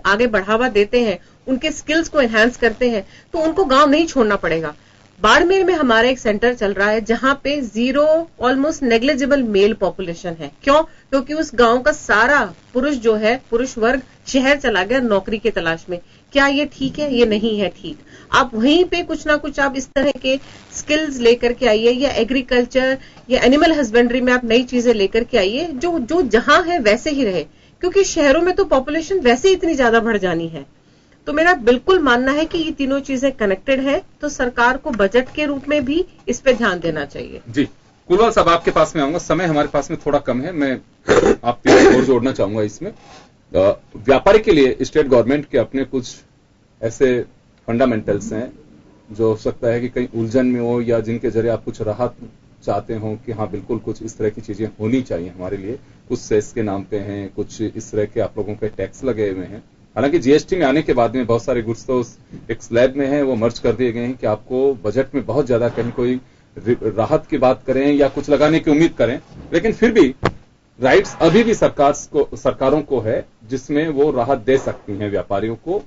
आगे बढ़ावा देते हैं, उनके स्किल्स को एनहांस करते हैं, तो उनको गांव नहीं छोड़ना पड़ेगा। बाड़मेर में हमारा एक सेंटर चल रहा है जहां पे zero almost negligible mail population है। क्यों? क्योंकि उस गांव का सारा पुरुष जो है, पुरुष वर्ग शहर चला गया नौकरी की तलाश में। क्या ये ठीक है? ये नहीं है ठीक। आप वहीं पे कुछ ना कुछ आप इस तरह के स्किल्स लेकर के आइए, या एग्रीकल्चर या एनिमल हस्बेंड्री में आप नई चीजें लेकर के आइए जो जहां है वैसे ही रहे, क्योंकि शहरों में तो पॉपुलेशन वैसे ही इतनी ज्यादा बढ़ जानी है। तो मेरा बिल्कुल मानना है कि ये तीनों चीजें कनेक्टेड है, तो सरकार को बजट के रूप में भी इस पे ध्यान देना चाहिए। जी कुलवाल साहब, आपके पास में आऊंगा, समय हमारे पास में थोड़ा कम है, मैं आपकी और जोड़ना चाहूंगा इसमें। व्यापारी के लिए स्टेट गवर्नमेंट के अपने कुछ ऐसे फंडामेंटल्स हैं जो हो सकता है कि कहीं उलझन में हो, या जिनके जरिए आप कुछ राहत चाहते हो कि हाँ बिल्कुल कुछ इस तरह की चीजें होनी चाहिए हमारे लिए। कुछ सेस के नाम पे हैं, कुछ इस तरह के आप लोगों के टैक्स लगे हुए हैं। हालांकि जीएसटी में आने के बाद में बहुत सारे गुड्स तो एक स्लैब में है, वो मर्ज कर दिए गए हैं कि आपको बजट में बहुत ज्यादा कहीं कोई राहत की बात करें या कुछ लगाने की उम्मीद करें, लेकिन फिर भी राइट्स अभी भी सरकारों को है जिसमें वो राहत दे सकती हैं व्यापारियों को।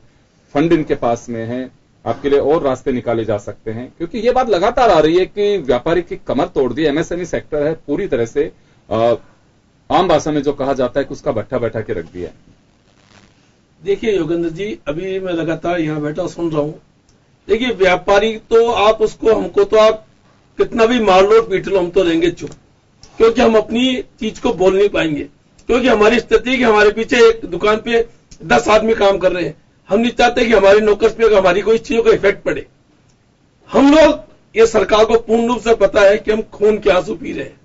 फंड इनके पास में है, आपके लिए और रास्ते निकाले जा सकते हैं, क्योंकि ये बात लगातार आ रही है कि व्यापारी की कमर तोड़ दी। एमएसएमई सेक्टर है पूरी तरह से आम भाषा में जो कहा जाता है कि उसका भट्ठा बैठा के रख दिया है। देखिए योगेंद्र जी, अभी मैं लगातार यहाँ बैठा सुन रहा हूँ। देखिए व्यापारी तो आप उसको, हमको तो आप कितना भी मार लो पीट लो, हम तो रहेंगे चुप, क्योंकि हम अपनी चीज को बोल नहीं पाएंगे। क्योंकि हमारी स्थिति कि हमारे पीछे एक दुकान पे 10 आदमी काम कर रहे हैं, हम नहीं चाहते कि हमारे नौकर्स पे हमारी कोई चीजों का इफेक्ट पड़े। हम लोग, ये सरकार को पूर्ण रूप से पता है कि हम खून के आंसू पी रहे हैं।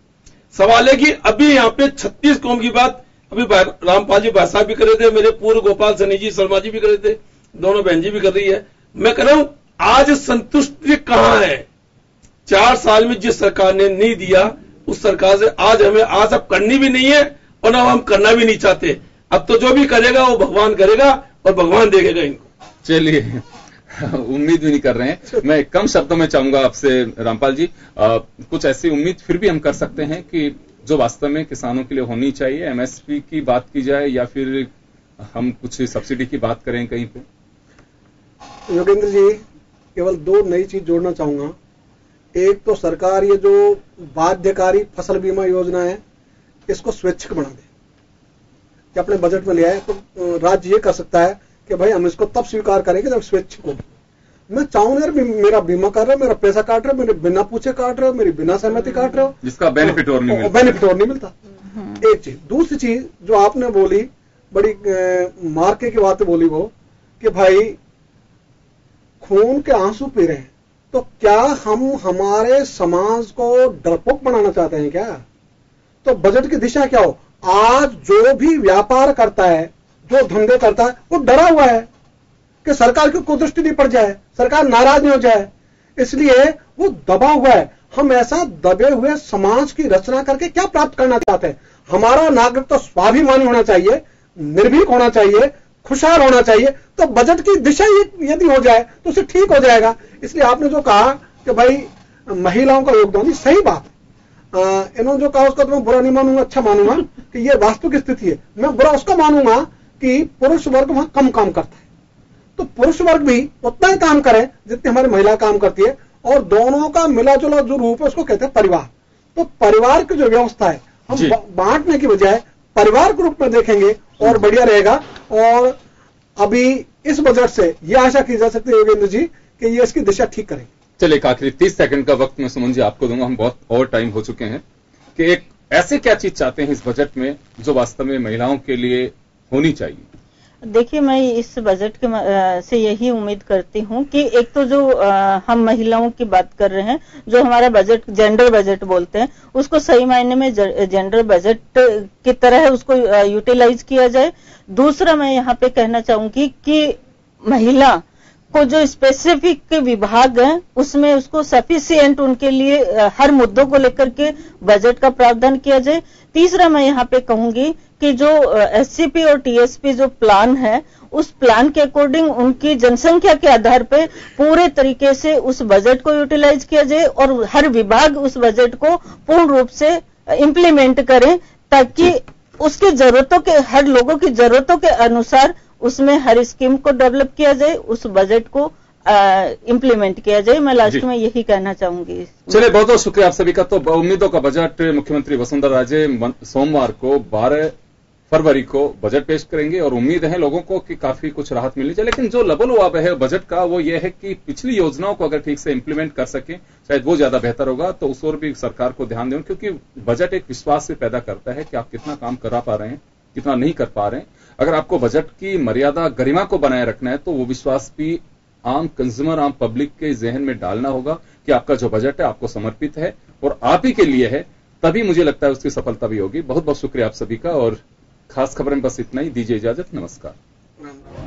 सवाल है कि अभी यहाँ पे 36 कौम की बात अभी रामपाल जी भाई साहब भी कर रहे थे, मेरे पूर्व गोपाल सनी जी शर्मा जी भी कर रहे थे, दोनों बहन जी भी कर रही है। मैं कह रहा हूं आज संतुष्टि कहां है? 4 साल में जिस सरकार ने नहीं दिया उस सरकार से आज हमें आज अब करनी भी नहीं है और ना हम करना भी नहीं चाहते। अब तो जो भी करेगा वो भगवान करेगा और भगवान देखेगा इनको। चलिए उम्मीद भी नहीं कर रहे हैं। मैं कम शब्दों में चाहूंगा आपसे रामपाल जी, कुछ ऐसी उम्मीद फिर भी हम कर सकते हैं कि जो वास्तव में किसानों के लिए होनी चाहिए। एमएसपी की बात की जाए या फिर हम कुछ सब्सिडी की बात करें कहीं पे? योगेंद्र जी, केवल 2 नई चीज जोड़ना चाहूंगा। एक तो सरकार ये जो बाध्यकारी फसल बीमा योजना है इसको स्वैच्छिक बना दे, कि अपने बजट में ले आए। तो राज्य ये कर सकता है कि भाई हम इसको तब स्वीकार करेंगे जब स्वैच्छिक होगी। मैं चाहूंगा यार, मेरा बीमा कर रहे हो, मेरा पैसा काट रहे हो, मेरे बिना पूछे काट रहे हो, मेरी बिना सहमति काट रहे हो, जिसका बेनिफिट और नहीं मिलता। बेनिफिट और नहीं मिलता। एक चीज। दूसरी चीज जो आपने बोली, बड़ी मार्के की बात बोली वो, कि भाई खून के आंसू पी रहे हैं, तो क्या हम हमारे समाज को डरपोक बनाना चाहते हैं क्या? तो बजट की दिशा क्या हो? आज जो भी व्यापार करता है, जो धंधे करता है, वो डरा हुआ है कि सरकार की कुदृष्टि नहीं पड़ जाए, सरकार नाराज नहीं हो जाए, इसलिए वो दबा हुआ है। हम ऐसा दबे हुए समाज की रचना करके क्या प्राप्त करना चाहते हैं? हमारा नागरिक तो स्वाभिमानी होना चाहिए, निर्भीक होना चाहिए, खुशहाल होना चाहिए। तो बजट की दिशा यदि हो जाए तो उसे ठीक हो जाएगा। इसलिए आपने जो कहा कि भाई महिलाओं का योगदान, सही बात है। इन्होंने जो कहा उसका तो मैं बुरा नहीं मानूंगा, अच्छा मानूंगा कि ये वास्तविक स्थिति है। मैं बुरा उसका मानूंगा कि पुरुष वर्ग वहां कम काम करता है, तो पुरुष वर्ग भी उतना ही काम करे जितनी हमारी महिला काम करती है, और दोनों का मिला जुला जो रूप है उसको कहते हैं परिवार। तो परिवार की जो व्यवस्था है हम बांटने की बजाय परिवार के रूप में देखेंगे और बढ़िया रहेगा। और अभी इस बजट से यह आशा की जा सकती है योगेंद्र जी कि ये इसकी दिशा ठीक करेंगे। चलिए, एक आखिरी 30 सेकंड का वक्त मैं सुमन जी आपको दूंगा, हम बहुत ओवर टाइम हो चुके हैं, कि एक ऐसे क्या चीज चाहते हैं इस बजट में जो वास्तव में महिलाओं के लिए होनी चाहिए? देखिए, मैं इस बजट के से यही उम्मीद करती हूँ कि एक तो जो हम महिलाओं की बात कर रहे हैं, जो हमारा बजट जेंडर बजट बोलते हैं, उसको सही मायने में जेंडर बजट की तरह उसको यूटिलाइज किया जाए। दूसरा, मैं यहाँ पे कहना चाहूंगी कि महिला को जो स्पेसिफिक विभाग है उसमें उसको सफिशिएंट उनके लिए हर मुद्दों को लेकर के बजट का प्रावधान किया जाए। तीसरा, मैं यहाँ पे कहूंगी कि जो एससीपी और टीएसपी जो प्लान है, उस प्लान के अकॉर्डिंग उनकी जनसंख्या के आधार पे पूरे तरीके से उस बजट को यूटिलाइज किया जाए और हर विभाग उस बजट को पूर्ण रूप से इम्प्लीमेंट करें, ताकि उसकी जरूरतों के, हर लोगों की जरूरतों के अनुसार उसमें हर स्कीम को डेवलप किया जाए, उस बजट को इम्प्लीमेंट किया जाए। मैं लास्ट में यही कहना चाहूंगी। चलिए, बहुत बहुत शुक्रिया आप सभी का। तो उम्मीदों का बजट मुख्यमंत्री वसुंधरा राजे सोमवार को 12 फरवरी को बजट पेश करेंगे और उम्मीद है लोगों को कि काफी कुछ राहत मिलनी चाहिए। लेकिन जो लबोलुआब है बजट का वो ये है कि पिछली योजनाओं को अगर ठीक से इंप्लीमेंट कर सके शायद वो ज्यादा बेहतर होगा। तो उस ओर भी सरकार को ध्यान दें, क्योंकि बजट एक विश्वास से पैदा करता है कि आप कितना काम करा पा रहे हैं, कितना नहीं कर पा रहे हैं। अगर आपको बजट की मर्यादा गरिमा को बनाए रखना है तो वो विश्वास भी आम कंज्यूमर, आम पब्लिक के जहन में डालना होगा कि आपका जो बजट है आपको समर्पित है और आप ही के लिए है, तभी मुझे लगता है उसकी सफलता भी होगी। बहुत बहुत शुक्रिया आप सभी का और खास खबरें बस इतना ही। दीजिए इजाजत, नमस्कार।